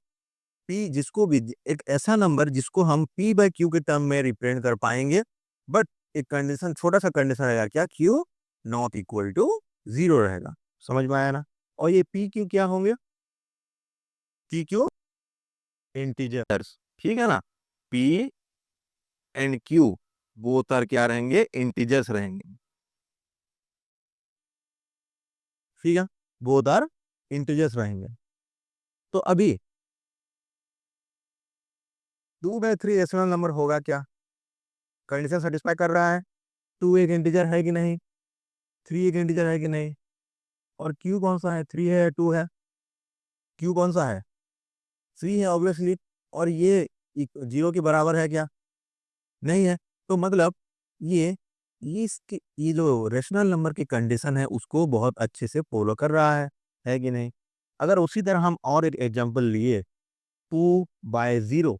पी जिसको भी, एक ऐसा नंबर जिसको हम पी बाय क्यू के टर्म में रिप्रेजेंट कर पाएंगे, बट एक कंडीशन, छोटा सा कंडीशन रहेगा क्या, Q not equal to zero रहेगा। समझ में आया ना? और ये पी क्यू क्या होंगे? पी क्यू इंटीजर्स, ठीक है ना? P and Q both are क्या रहेंगे, इंटीजर्स रहेंगे, ठीक है? बोथ आर इंटीजर्स रहेंगे। तो अभी 2/3 रेशनल नंबर होगा क्या? कंडीशन सेटिस्फाई कर रहा है? टू एक इंटीजर है कि नहीं, थ्री एक इंटीजर है कि नहीं, और क्यू कौन सा है, थ्री है या टू है? क्यू कौन सा है, थ्री है ऑब्वियसली। और ये जीरो के बराबर है क्या? नहीं है। तो मतलब ये इसकी ये जो रेशनल नंबर की कंडीशन है उसको बहुत अच्छे से फॉलो कर रहा है कि नहीं? अगर उसी तरह हम और एक एग्जांपल लिए, 2/0,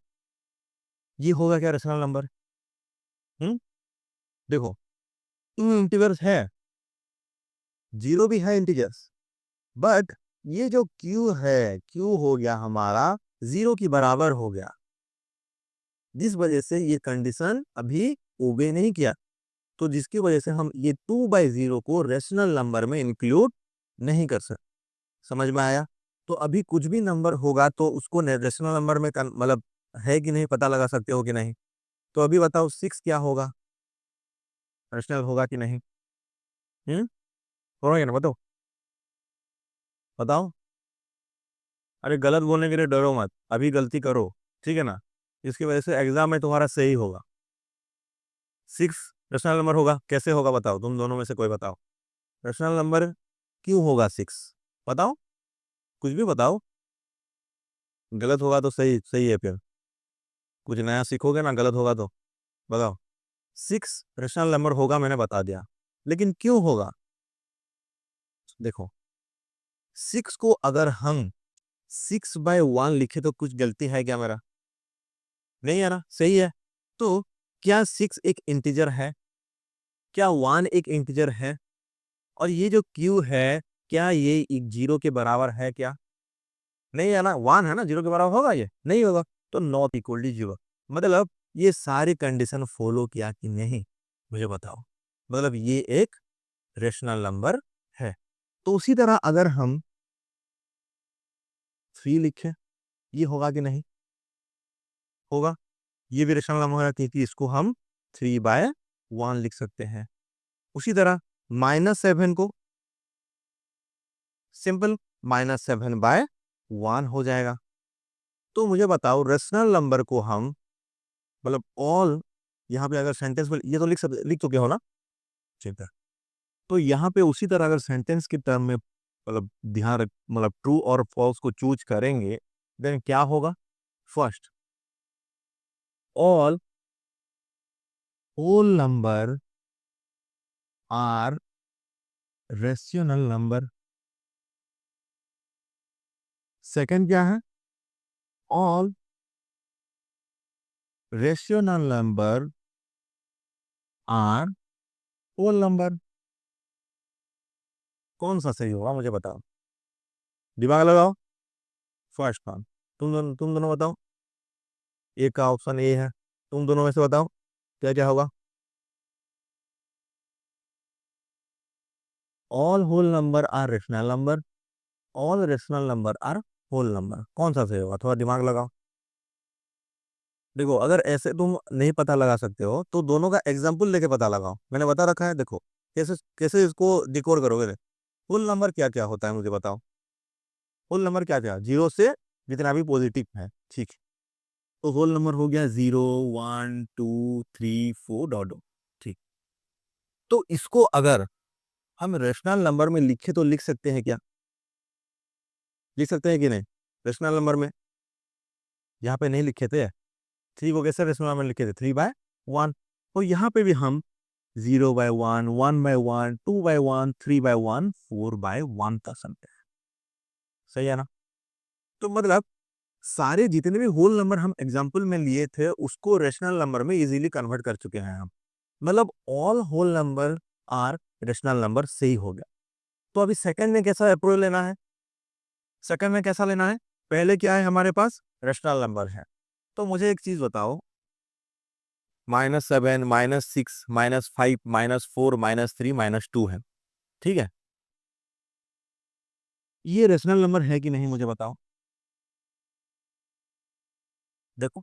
ये होगा क्या रेशनल नंबर? देखो, टू इंटीजर्स है, जीरो भी है इंटीजर्स, बट ये जो क्यू है, क्यू हो गया हमारा जीरो की बराबर हो गया, जिस वजह से ये कंडीशन अभी ओबे नहीं किया। तो जिसकी वजह से हम ये 2/0 को रेशनल नंबर में इंक्लूड नहीं कर सकते। समझ में आया? तो अभी कुछ भी नंबर होगा तो उसको रेशनल नंबर में मतलब है कि नहीं पता लगा सकते हो कि नहीं? तो अभी बताओ 6 क्या होगा, रेशनल होगा कि नहीं? हम्म, होगा ना? बताओ, बताओ। अरे गलत बोलने के लिए डरो मत, अभी गलती करो, ठीक है ना? इसकी वजह से एग्जाम में तुम्हारा सही होगा। 6 रेशनल नंबर होगा, कैसे होगा बताओ, तुम दोनों में से कोई बताओ। रेशनल नंबर क्यों होगा 6? बताओ, कुछ भी बताओ। गलत होगा तो सही सही है, फिर कुछ नया सीखोगे ना, गलत होगा तो बताओ। 6 रेशनल नंबर होगा, मैंने बता दिया, लेकिन क्यों होगा? देखो, 6 को अगर हम 6/1 लिखे तो कुछ गलती है क्या मेरा? नहीं है ना, सही है। तो क्या 6 एक इंटीजर है? क्या 1 एक इंटीजर है? और ये जो क्यू है, क्या ये एक जीरो के बराबर है क्या? नहीं है ना, 1 है ना, जीरो के बराबर होगा? ये नहीं होगा। तो नॉट इक्वल टू जीरो, मतलब ये सारी कंडीशन फॉलो किया कि नहीं, मुझे बताओ। मतलब ये एक रेशनल नंबर है। तो उसी तरह अगर हम 3 लिखें, ये होगा कि नहीं? होगा। ये भी रेशनल नंबर है क्योंकि इसको हम 3/1 लिख सकते हैं। उसी तरह -7 को सिंपल -7/1 हो जाएगा। तो मुझे बताओ रेशनल नंबर को हम मतलब ऑल, यहाँ पे अगर सेंटेंस में ये तो लिख चुके हो ना? ठीक है। तो यहाँ पे उसी तरह अगर सेंटेंस के टर्म में मतलब ध्यान रख, मतलब ट्रू और फॉल्स को चूज करेंगे, देन क्या होगा? First, all whole number are rational number. Second क्या है? All rational number are whole number. कौन सा सही होगा मुझे बताओ, दिमाग लगाओ। फर्स्ट वन, तुम दोनों बताओ। ए का ऑप्शन ए है, तुम दोनों में से बताओ क्या क्या होगा। All whole number are rational number, all rational number are whole number, कौन सा सही होगा? थोड़ा दिमाग लगाओ। देखो अगर ऐसे तुम नहीं पता लगा सकते हो तो दोनों का एग्जाम्पल लेके पता लगाओ, मैंने बता रखा है। देखो कैसे कैसे इसको डिकोड करोगे। होल नंबर क्या क्या होता है मुझे बताओ। होल नंबर क्या क्या, जीरो से जितना भी पॉजिटिव है, ठीक है। तो होल नंबर हो गया 0 1 2 3 4 ठीक। तो इसको अगर हम रेशनल नंबर में लिखे तो लिख सकते हैं क्या? लिख सकते हैं कि नहीं? रेशनल नंबर में यहाँ पे नहीं लिखे थे, थ्री को कैसे रेशनल नंबर में लिखे थे? 3/1। तो यहाँ पे भी हम 0/1, 1/1, 2/1, 3/1, 4/1 तक समझे। सही है ना? तो मतलब सारे जितने भी होल नंबर हम एग्जाम्पल में लिए थे उसको रेशनल नंबर में इजीली कन्वर्ट कर चुके हैं हम। मतलब all whole number are rational number, सही हो गया। तो अभी सेकंड में कैसा अप्रोच लेना है? सेकंड में कैसा लेना है? पहले क्या है हमारे पास? रेशनल नंबर है। तो मुझे एक चीज बताओ, -7, -6, -5, -4, -3, -2 है, ठीक है। ये रेशनल नंबर है कि नहीं मुझे बताओ। देखो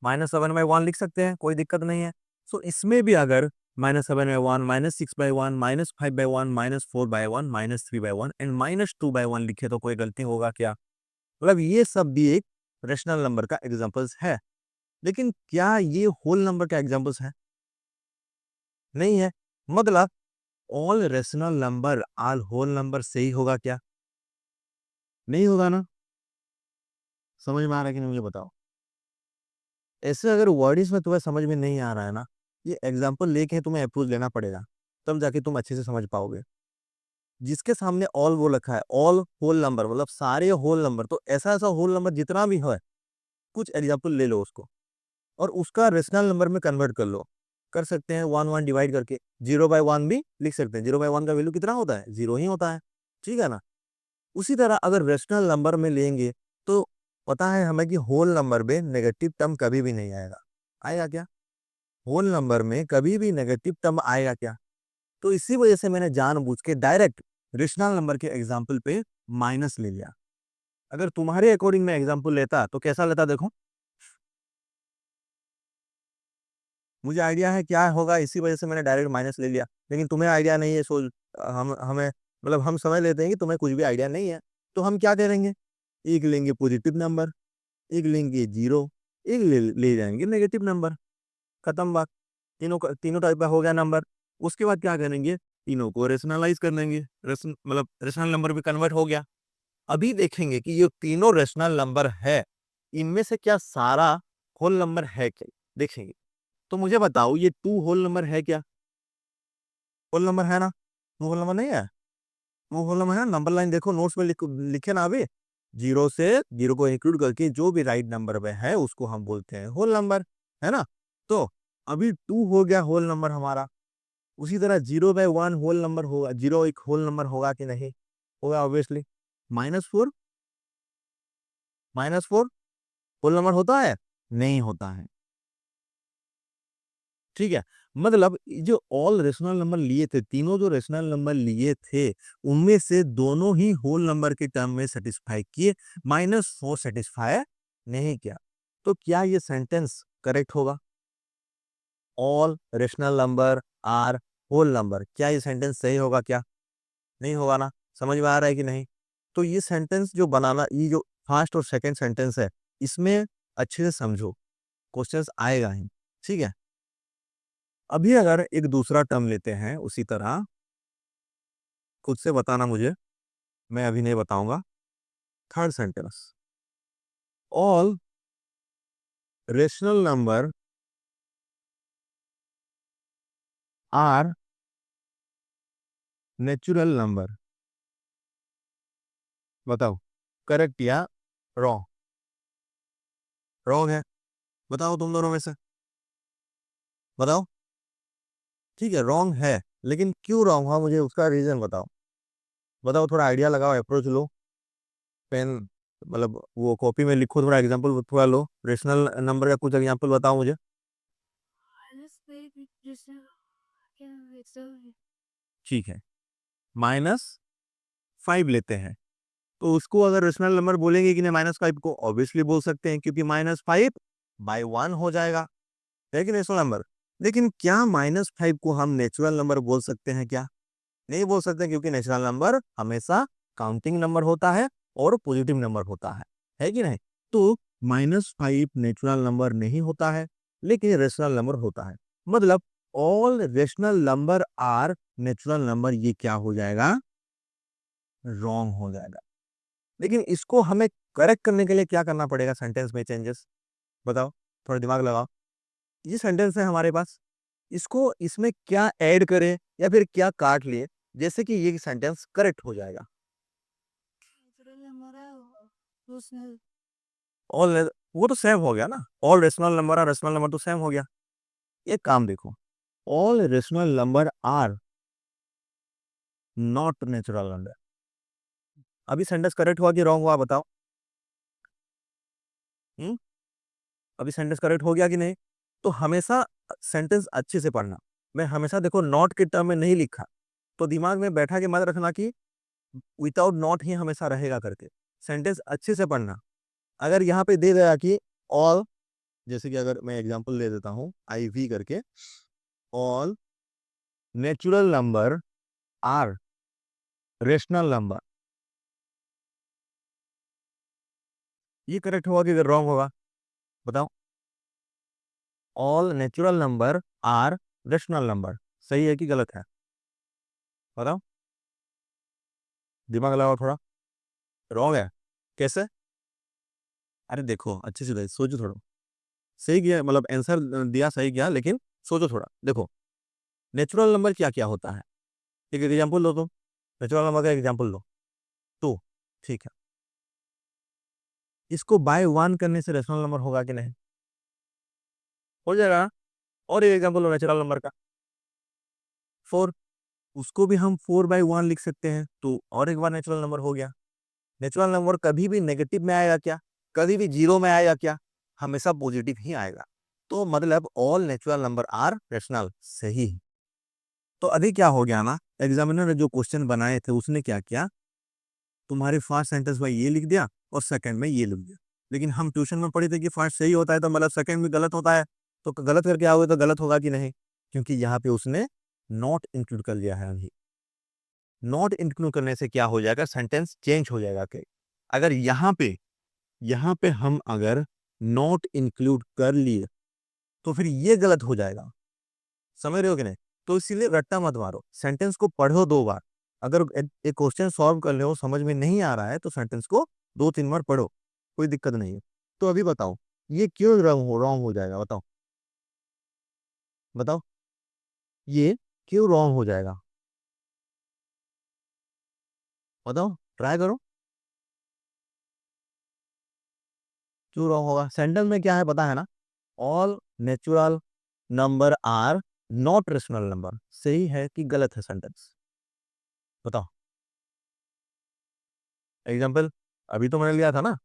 -7/1 लिख सकते हैं, कोई दिक्कत नहीं है। सो इसमें भी अगर -7/1, -6/1, -5/1, -4/1, -3/1 एंड -2/1 लिखे तो कोई गलती होगा क्या? मतलब ये सब भी एक रेशनल नंबर का एग्जांपल्स है। लेकिन क्या ये होल नंबर का एग्जांपल्स है? नहीं है। मतलब ऑल रेशनल नंबर आल होल नंबर सही होगा क्या? नहीं होगा ना। समझ में आ रहा है कि नहीं मुझे बताओ। ऐसे अगर वर्डिस में तुम्हें समझ में नहीं आ रहा है ना, ये एग्जांपल लेके तुम्हें अप्रोच लेना पड़ेगा, तब जाके तुम अच्छे से समझ पाओगे। जिसके सामने ऑल वो रखा है, ऑल होल नंबर मतलब सारे होल नंबर, तो ऐसा ऐसा होल नंबर जितना भी है, कुछ एग्जांपल ले लो उसको और उसका रेशनल नंबर में कन्वर्ट कर लो। कर सकते हैं 1 1 डिवाइड करके, 0/1 भी लिख सकते हैं। 0/1 का वैल्यू कितना होता है? 0 ही होता है, ठीक है ना। उसी तरह अगर रेशनल नंबर में लेंगे तो पता है हमें कि होल नंबर में नेगेटिव टर्म कभी भी नहीं आएगा। आएगा क्या? होल नंबर में कभी भी नेगेटिव टर्म आएगा क्या? तो इसी वजह से मैंने जानबूझ के डायरेक्ट रेशनल नंबर के एग्जाम्पल पे माइनस ले लिया। अगर तुम्हारे अकॉर्डिंग में एग्जाम्पल लेता तो कैसा लेता देखो। मुझे आइडिया है क्या होगा, इसी वजह से मैंने डायरेक्ट माइनस ले लिया। लेकिन तुम्हें आइडिया नहीं है, सो हम हमें मतलब हम समझ लेते हैं कि तुम्हें कुछ भी आइडिया नहीं है। तो हम क्या करेंगे? एक लेंगे पॉजिटिव नंबर, एक लेंगे जीरो, एक ले जाएंगे नेगेटिव नंबर। खत्म बात। तीनों टाइप का हो गया नंबर। उसके बाद क्या करेंगे? तीनों को रेशनलाइज कर देंगे। मतलब रेशनल नंबर भी कन्वर्ट हो गया। अभी देखेंगे कि ये तीनों रेशनल नंबर है, इनमें से क्या सारा होल नंबर है क्या, देखेंगे। तो मुझे बताओ ये टू होल नंबर है क्या? होल नंबर है ना? टू होल नंबर नहीं है? टू होल नंबर है। नंबर लाइन देखो नोट्स में लिखे ना अभी। जीरो से जीरो को इंक्लूड करके जो भी राइट नंबर में है उसको हम बोलते हैं होल नंबर, है ना। तो अभी टू हो गया होल नंबर हमारा। उसी तरह 0/1 होल नंबर होगा, जीरो एक होल नंबर होगा कि नहीं? होगा ऑब्वियसली। -4, -4 होल नंबर होता है? नहीं होता है, ठीक है। मतलब जो ऑल रेशनल नंबर लिए थे, तीनों जो रेशनल नंबर लिए थे, उनमें से दोनों ही होल नंबर के टर्म में सेटिस्फाई किए, -4 सेटिस्फाई नहीं किया। तो क्या ये सेंटेंस करेक्ट होगा? All rational number are whole number, क्या ये सेंटेंस सही होगा क्या? नहीं होगा ना। समझ में आ रहा है कि नहीं? तो ये सेंटेंस जो बनाना, ये जो फर्स्ट और सेकंड सेंटेंस है, इसमें अच्छे से समझो, क्वेश्चंस आएगा ही, ठीक है। अभी अगर एक दूसरा टर्म लेते हैं उसी तरह, खुद से बताना मुझे, मैं अभी नहीं बताऊंगा। Third sentence, all rational number are natural number. बताओ करेक्ट या रॉन्ग? रॉन्ग है। बताओ तुम दोनों में से, बताओ। ठीक है रॉन्ग है, लेकिन क्यों रॉन्ग हुआ मुझे उसका रीजन बताओ। बताओ, थोड़ा आइडिया लगाओ, अप्रोच लो। पेन मतलब वो कॉपी में लिखो, थोड़ा एग्जांपल थोड़ा लो, रेशनल नंबर का कुछ एग्जांपल बताओ मुझे। ठीक है, -5 लेते हैं तो उसको अगर रेशनल नंबर बोलेंगे कि नहीं -5 को, ऑब्वियसली बोल सकते हैं, क्योंकि -5/1 हो जाएगा, है कि नेचुरल नंबर। लेकिन क्या -5 को हम नेचुरल नंबर बोल सकते हैं क्या? नहीं बोल सकते, क्योंकि नेचुरल नंबर हमेशा काउंटिंग नंबर होता है और पॉजिटिव नंबर होता है कि नहीं? तो -5 नेचुरल नंबर नहीं होता है, लेकिन रेशनल नंबर होता है। मतलब all rational number are natural number, ये क्या हो जाएगा? रॉन्ग हो जाएगा। लेकिन इसको हमें करेक्ट करने के लिए क्या करना पड़ेगा? सेंटेंस में चेंजेस बताओ, थोड़ा दिमाग लगाओ। ये सेंटेंस है हमारे पास, इसको इसमें क्या ऐड करें या फिर क्या काट लिए, जैसे कि ये सेंटेंस करेक्ट हो जाएगा। ऑल, वो तो सेम हो गया ना, ऑल रेशनल नंबर और रेशनल नंबर तो सेम हो गया। ये काम देखो, all rational number are not natural number. अभी सेंटेंस करेक्ट हुआ कि रॉन्ग हुआ बताओ? हम्म अभी सेंटेंस करेक्ट हो गया कि नहीं? तो हमेशा सेंटेंस अच्छे से पढ़ना। मैं हमेशा देखो नॉट के टर्म में नहीं लिखा, तो दिमाग में बैठा के मत रखना कि विदाउट नॉट ही हमेशा रहेगा करके। सेंटेंस अच्छे से पढ़ना। अगर यहाँ पे दे दिया कि ऑल, जैसे कि अगर मैं एग्जांपल ले देता हूँ IV करके, all natural number are rational number, ये करेक्ट होगा कि रॉन्ग होगा बताओ? All natural number are rational number, सही है कि गलत है बताओ? दिमाग लगाओ थोड़ा। रॉन्ग है, कैसे? अरे देखो अच्छे से सोचो थोड़ा। सही किया, मतलब आंसर दिया सही किया, लेकिन सोचो थोड़ा। देखो नेचुरल नंबर क्या क्या होता है, एक एग्जांपल दो तुम, नेचुरल नंबर का एग्जांपल दो तो। ठीक है, इसको बाय 1 करने से रेशनल नंबर होगा कि नहीं? हो जाएगा। और एक एग्जांपल लो नेचुरल नंबर का, 4, उसको भी हम 4/1 लिख सकते हैं, तो और एक बार नेचुरल नंबर हो गया। नेचुरल नंबर कभी भी नेगेटिव में आएगा क्या? कभी भी जीरो में आएगा क्या? हमेशा पॉजिटिव ही आएगा। तो मतलब all natural number are rational, सही है। तो अभी क्या हो गया ना, एग्जामिनर ने जो क्वेश्चन बनाए थे उसने क्या किया, तुम्हारे फर्स्ट सेंटेंस में ये लिख दिया और सेकंड में ये लिख दिया। लेकिन हम ट्यूशन में पढ़े थे कि फर्स्ट सही होता है तो मतलब सेकंड भी गलत होता है, तो गलत करके आओगे तो गलत होगा कि नहीं? क्योंकि यहाँ पे उसने नॉट इंक्लूड कर लिया है अभी। नॉट इंक्लूड करने से क्या हो जाएगा? सेंटेंस चेंज हो जाएगा। कि अगर यहाँ पे हम अगर नॉट इंक्लूड कर लिए तो फिर ये गलत हो जाएगा, समझ रहे हो कि नहीं? तो इसीलिए रट्टा मत मारो, सेंटेंस को पढ़ो 2 बार। अगर एक क्वेश्चन सॉल्व कर ले हो, समझ में नहीं आ रहा है, तो सेंटेंस को 2-3 बार पढ़ो, कोई दिक्कत नहीं है। तो अभी बताओ, ये क्यों रॉन्ग हो जाएगा बताओ? बताओ ये क्यों रॉन्ग हो जाएगा? बताओ, ट्राई करो। क्यों रॉन्ग होगा? सेंटेंस में क्या है पता है ना? All natural number are not rational number, सही है कि गलत है सेंटेंस? बताओ। एग्जाम्पल अभी तो मैंने लिया था ना,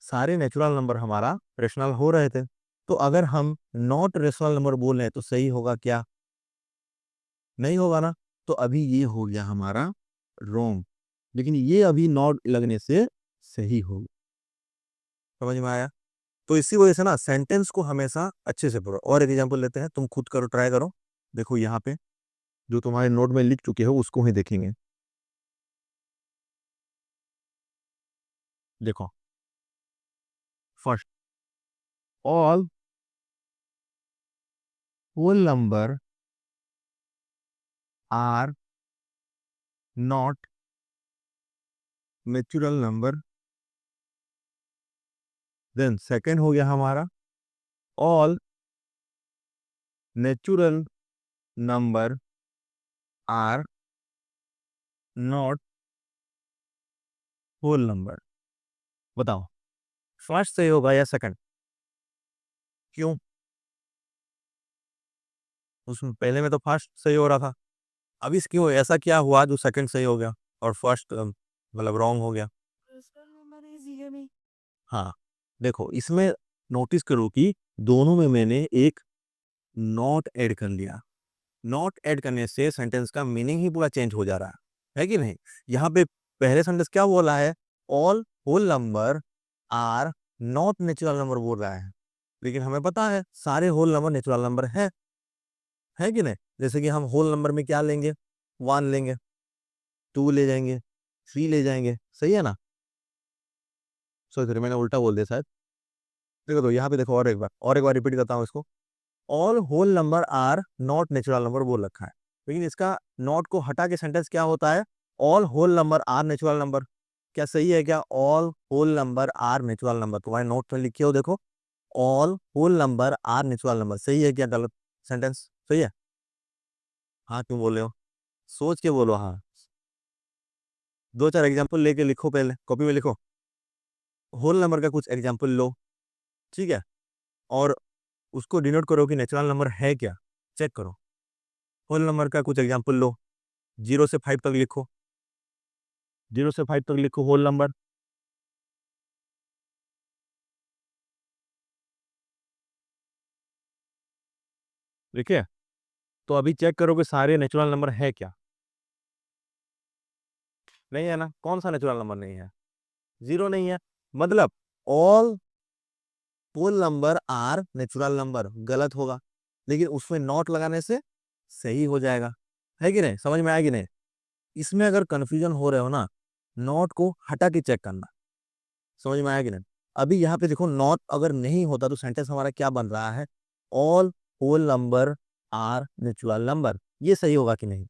सारे नेचुरल नंबर हमारा रेशनल हो रहे थे, तो अगर हम नॉट रेशनल नंबर बोल रहे हैं तो सही होगा क्या? नहीं होगा ना। तो अभी ये हो गया हमारा रॉन्ग, लेकिन ये अभी नॉट लगने से सही होगा। समझ में आया? तो इसी वजह से ना सेंटेंस को हमेशा अच्छे से पढ़ो। और एक एग्जांपल लेते हैं, तुम खुद करो, ट्राई करो। देखो यहाँ पे जो तुम्हारे नोट में लिख चुके हो उसको ही देखेंगे। देखो, first, all whole number are not natural number. Then second हो गया हमारा, all natural number are not whole number. बताओ, फर्स्ट सही होगा या सेकंड? क्यों? उसमें पहले में तो फर्स्ट सही हो रहा था, अब इस क्यों ऐसा क्या हुआ जो सेकंड सही हो गया और फर्स्ट मतलब रॉन्ग हो गया? हाँ, देखो इसमें नोटिस करो कि दोनों में मैंने एक नॉट ऐड कर लिया। नॉट ऐड करने से सेंटेंस का मीनिंग ही पूरा चेंज हो जा रहा है कि नहीं? यहाँ पे पहले सेंटेंस क्या बोला है, all whole number are not natural number बोल रहा है, लेकिन हमें पता है सारे होल नंबर नेचुरल नंबर है कि नहीं। जैसे कि हम होल नंबर में क्या लेंगे, 1 लेंगे, 2 ले जाएंगे, 3 ले जाएंगे, सही है ना। सॉरी मैंने उल्टा बोल दिया शायद। देखो तो यहाँ पे देखो, और एक बार रिपीट करता हूँ इसको। All whole number are not natural number बोल रखा है, लेकिन इसका नॉट को हटा के सेंटेंस क्या होता है, all whole number are natural number. क्या सही है क्या, all whole number are natural number, तुम्हारे नोट में लिखे हो देखो, all whole number are natural number, सही है क्या गलत, सेंटेंस सही है। हाँ क्यों बोल रहे हो, सोच के बोलो। हाँ 2-4 एग्जाम्पल लेके लिखो, पहले कॉपी में लिखो, होल नंबर का कुछ एग्जाम्पल लो, ठीक है, और उसको डिनोट करो कि नेचुरल नंबर है क्या, चेक करो। होल नंबर का कुछ एग्जाम्पल लो, 0 से 5 तक लिखो, 0 से 5 तक लिखो होल नंबर। ठीक है, तो अभी चेक करो कि सारे नेचुरल नंबर है क्या, नहीं है ना। कौन सा नेचुरल नंबर नहीं है, 0 नहीं है, मतलब all whole number are natural number गलत होगा, लेकिन उसमें नॉट लगाने से सही हो जाएगा, है कि नहीं, समझ में आएगी नहीं। इसमें अगर कंफ्यूजन हो रहे हो ना, नॉट को हटा के चेक करना, समझ में आएगी नहीं। अभी यहाँ पे देखो, नॉट अगर नहीं होता तो सेंटेंस हमारा क्या बन रहा है, all whole number are natural number, ये सही होगा कि नहीं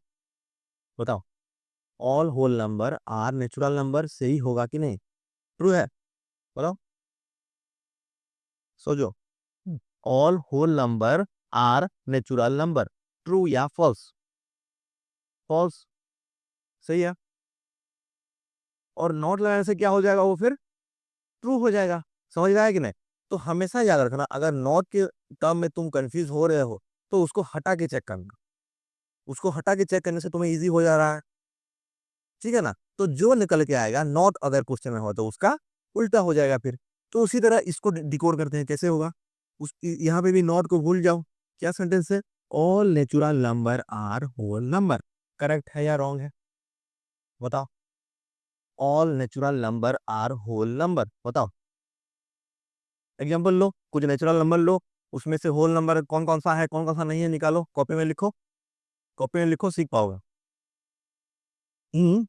बताओ। All whole number are natural number सही होगा कि नहीं, ट्रू है, बताओ, सोचो। All whole number are natural number, true या फॉल्स, फॉल्स, सही है। और नॉट लगाने से क्या हो जाएगा, वो फिर ट्रू हो जाएगा, समझ में आया कि नहीं। तो हमेशा याद रखना, अगर नॉट के टर्म में तुम कंफ्यूज हो रहे हो तो उसको हटा के चेक करना, उसको हटा के चेक करने से तुम्हें इजी हो जा रहा है, ठीक है ना। तो जो निकल के आएगा नॉट अगर क्वेश्चन में हो तो उसका उल्टा हो जाएगा फिर। तो उसी तरह इसको डिकोड करते हैं, कैसे होगा, उस यहाँ पे भी नॉट को भूल जाओ, क्या सेंटेंस है, all natural number are whole number, correct है या रॉन्ग है बताओ। All natural number are whole number, बताओ। एग्जाम्पल लो, कुछ नेचुरल नंबर लो, उसमें से होल नंबर कौन कौन सा है कौन कौन सा नहीं है निकालो, कॉपी में लिखो, कॉपी में लिखो, सीख पाओगे। हम्म,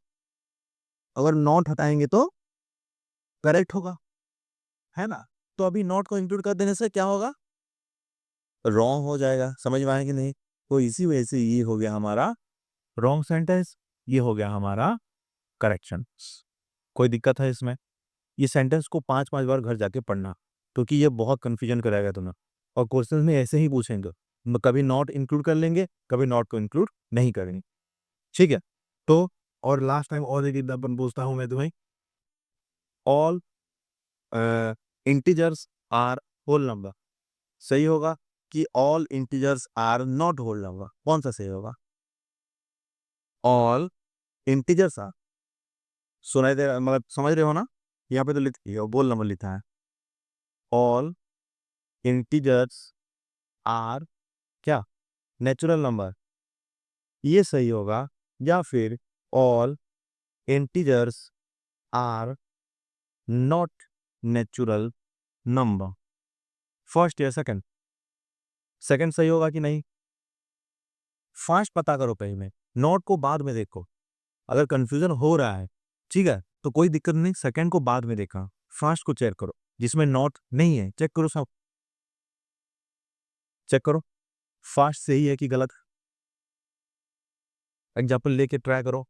अगर नॉट हटाएंगे तो करेक्ट होगा, है ना। तो अभी नॉट को इंक्लूड कर देने से क्या होगा, रॉन्ग हो जाएगा, समझ में आया कि नहीं। तो इसी वजह से ये हो गया हमारा रॉन्ग सेंटेंस, ये हो गया हमारा करेक्शन। कोई दिक्कत है इसमें, ये सेंटेंस को 5-5 बार घर जाके पढ़ना, क्योंकि ये बहुत कंफ्यूजन कराएगा तुम्हें, और क्वेश्चन में ऐसे ही पूछेंगे, कभी नॉट इंक्लूड कर लेंगे, कभी नॉट को इंक्लूड नहीं करेंगे, ठीक है। तो और लास्ट टाइम और एक एग्जाम्पल पूछता हूं मैं तुम्हें, all integers are whole number, सही होगा कि all integers are not whole number, कौन सा सही होगा, ऑल इंटीजर्स आर, सुनाई दे मतलब समझ रहे हो ना, यहाँ पे तो बोल नंबर लिखा है, ऑल इंटीजर्स आर क्या नेचुरल नंबर, ये सही होगा, या फिर all integers are not natural number, first या सेकंड, सेकंड सही होगा कि नहीं, फर्स्ट पता करो पहले, नॉट को बाद में देखो, अगर कंफ्यूजन हो रहा है, ठीक है, तो कोई दिक्कत नहीं, सेकंड को बाद में देखा, फर्स्ट को चेक करो, जिसमें नॉट नहीं है चेक करो, सब चेक करो, फर्स्ट सही है कि गलत, एग्जाम्पल लेके ट्राई करो।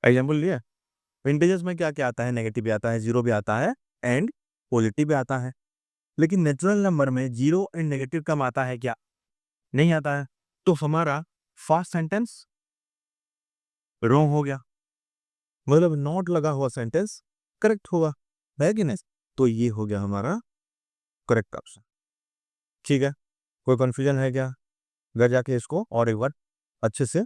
एग्जाम्पल लिया, इंटीजर्स में क्या क्या आता है, नेगेटिव भी आता है, जीरो भी आता है, एंड पॉजिटिव भी आता है, लेकिन नेचुरल नंबर में जीरो एंड नेगेटिव कम आता है क्या, नहीं आता है। तो हमारा फर्स्ट सेंटेंस रॉन्ग हो गया, मतलब नॉट लगा हुआ सेंटेंस करेक्ट होगा, है कि नहीं। तो ये हो गया हमारा करेक्ट ऑप्शन, ठीक है। कोई कंफ्यूजन है क्या, घर जाके इसको और एक बार अच्छे से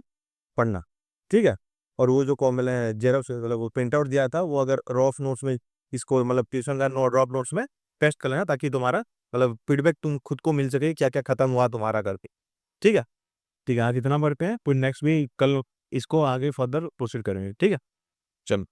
पढ़ना, ठीक है। और वो जो मैंने जेरोक्स मतलब वो प्रिंट आउट दिया था, वो अगर रफ नोट्स में इसको मतलब ट्यूशन का ड्रॉप नोट्स में पेस्ट कर लेना, ताकि तुम्हारा मतलब फीडबैक तुम खुद को मिल सके क्या क्या खत्म हुआ तुम्हारा करके, ठीक है। ठीक है, आज इतना पढ़ते हैं, फिर नेक्स्ट भी कल इसको आगे फर्दर प्रोसीड करेंगे, ठीक है। चलो।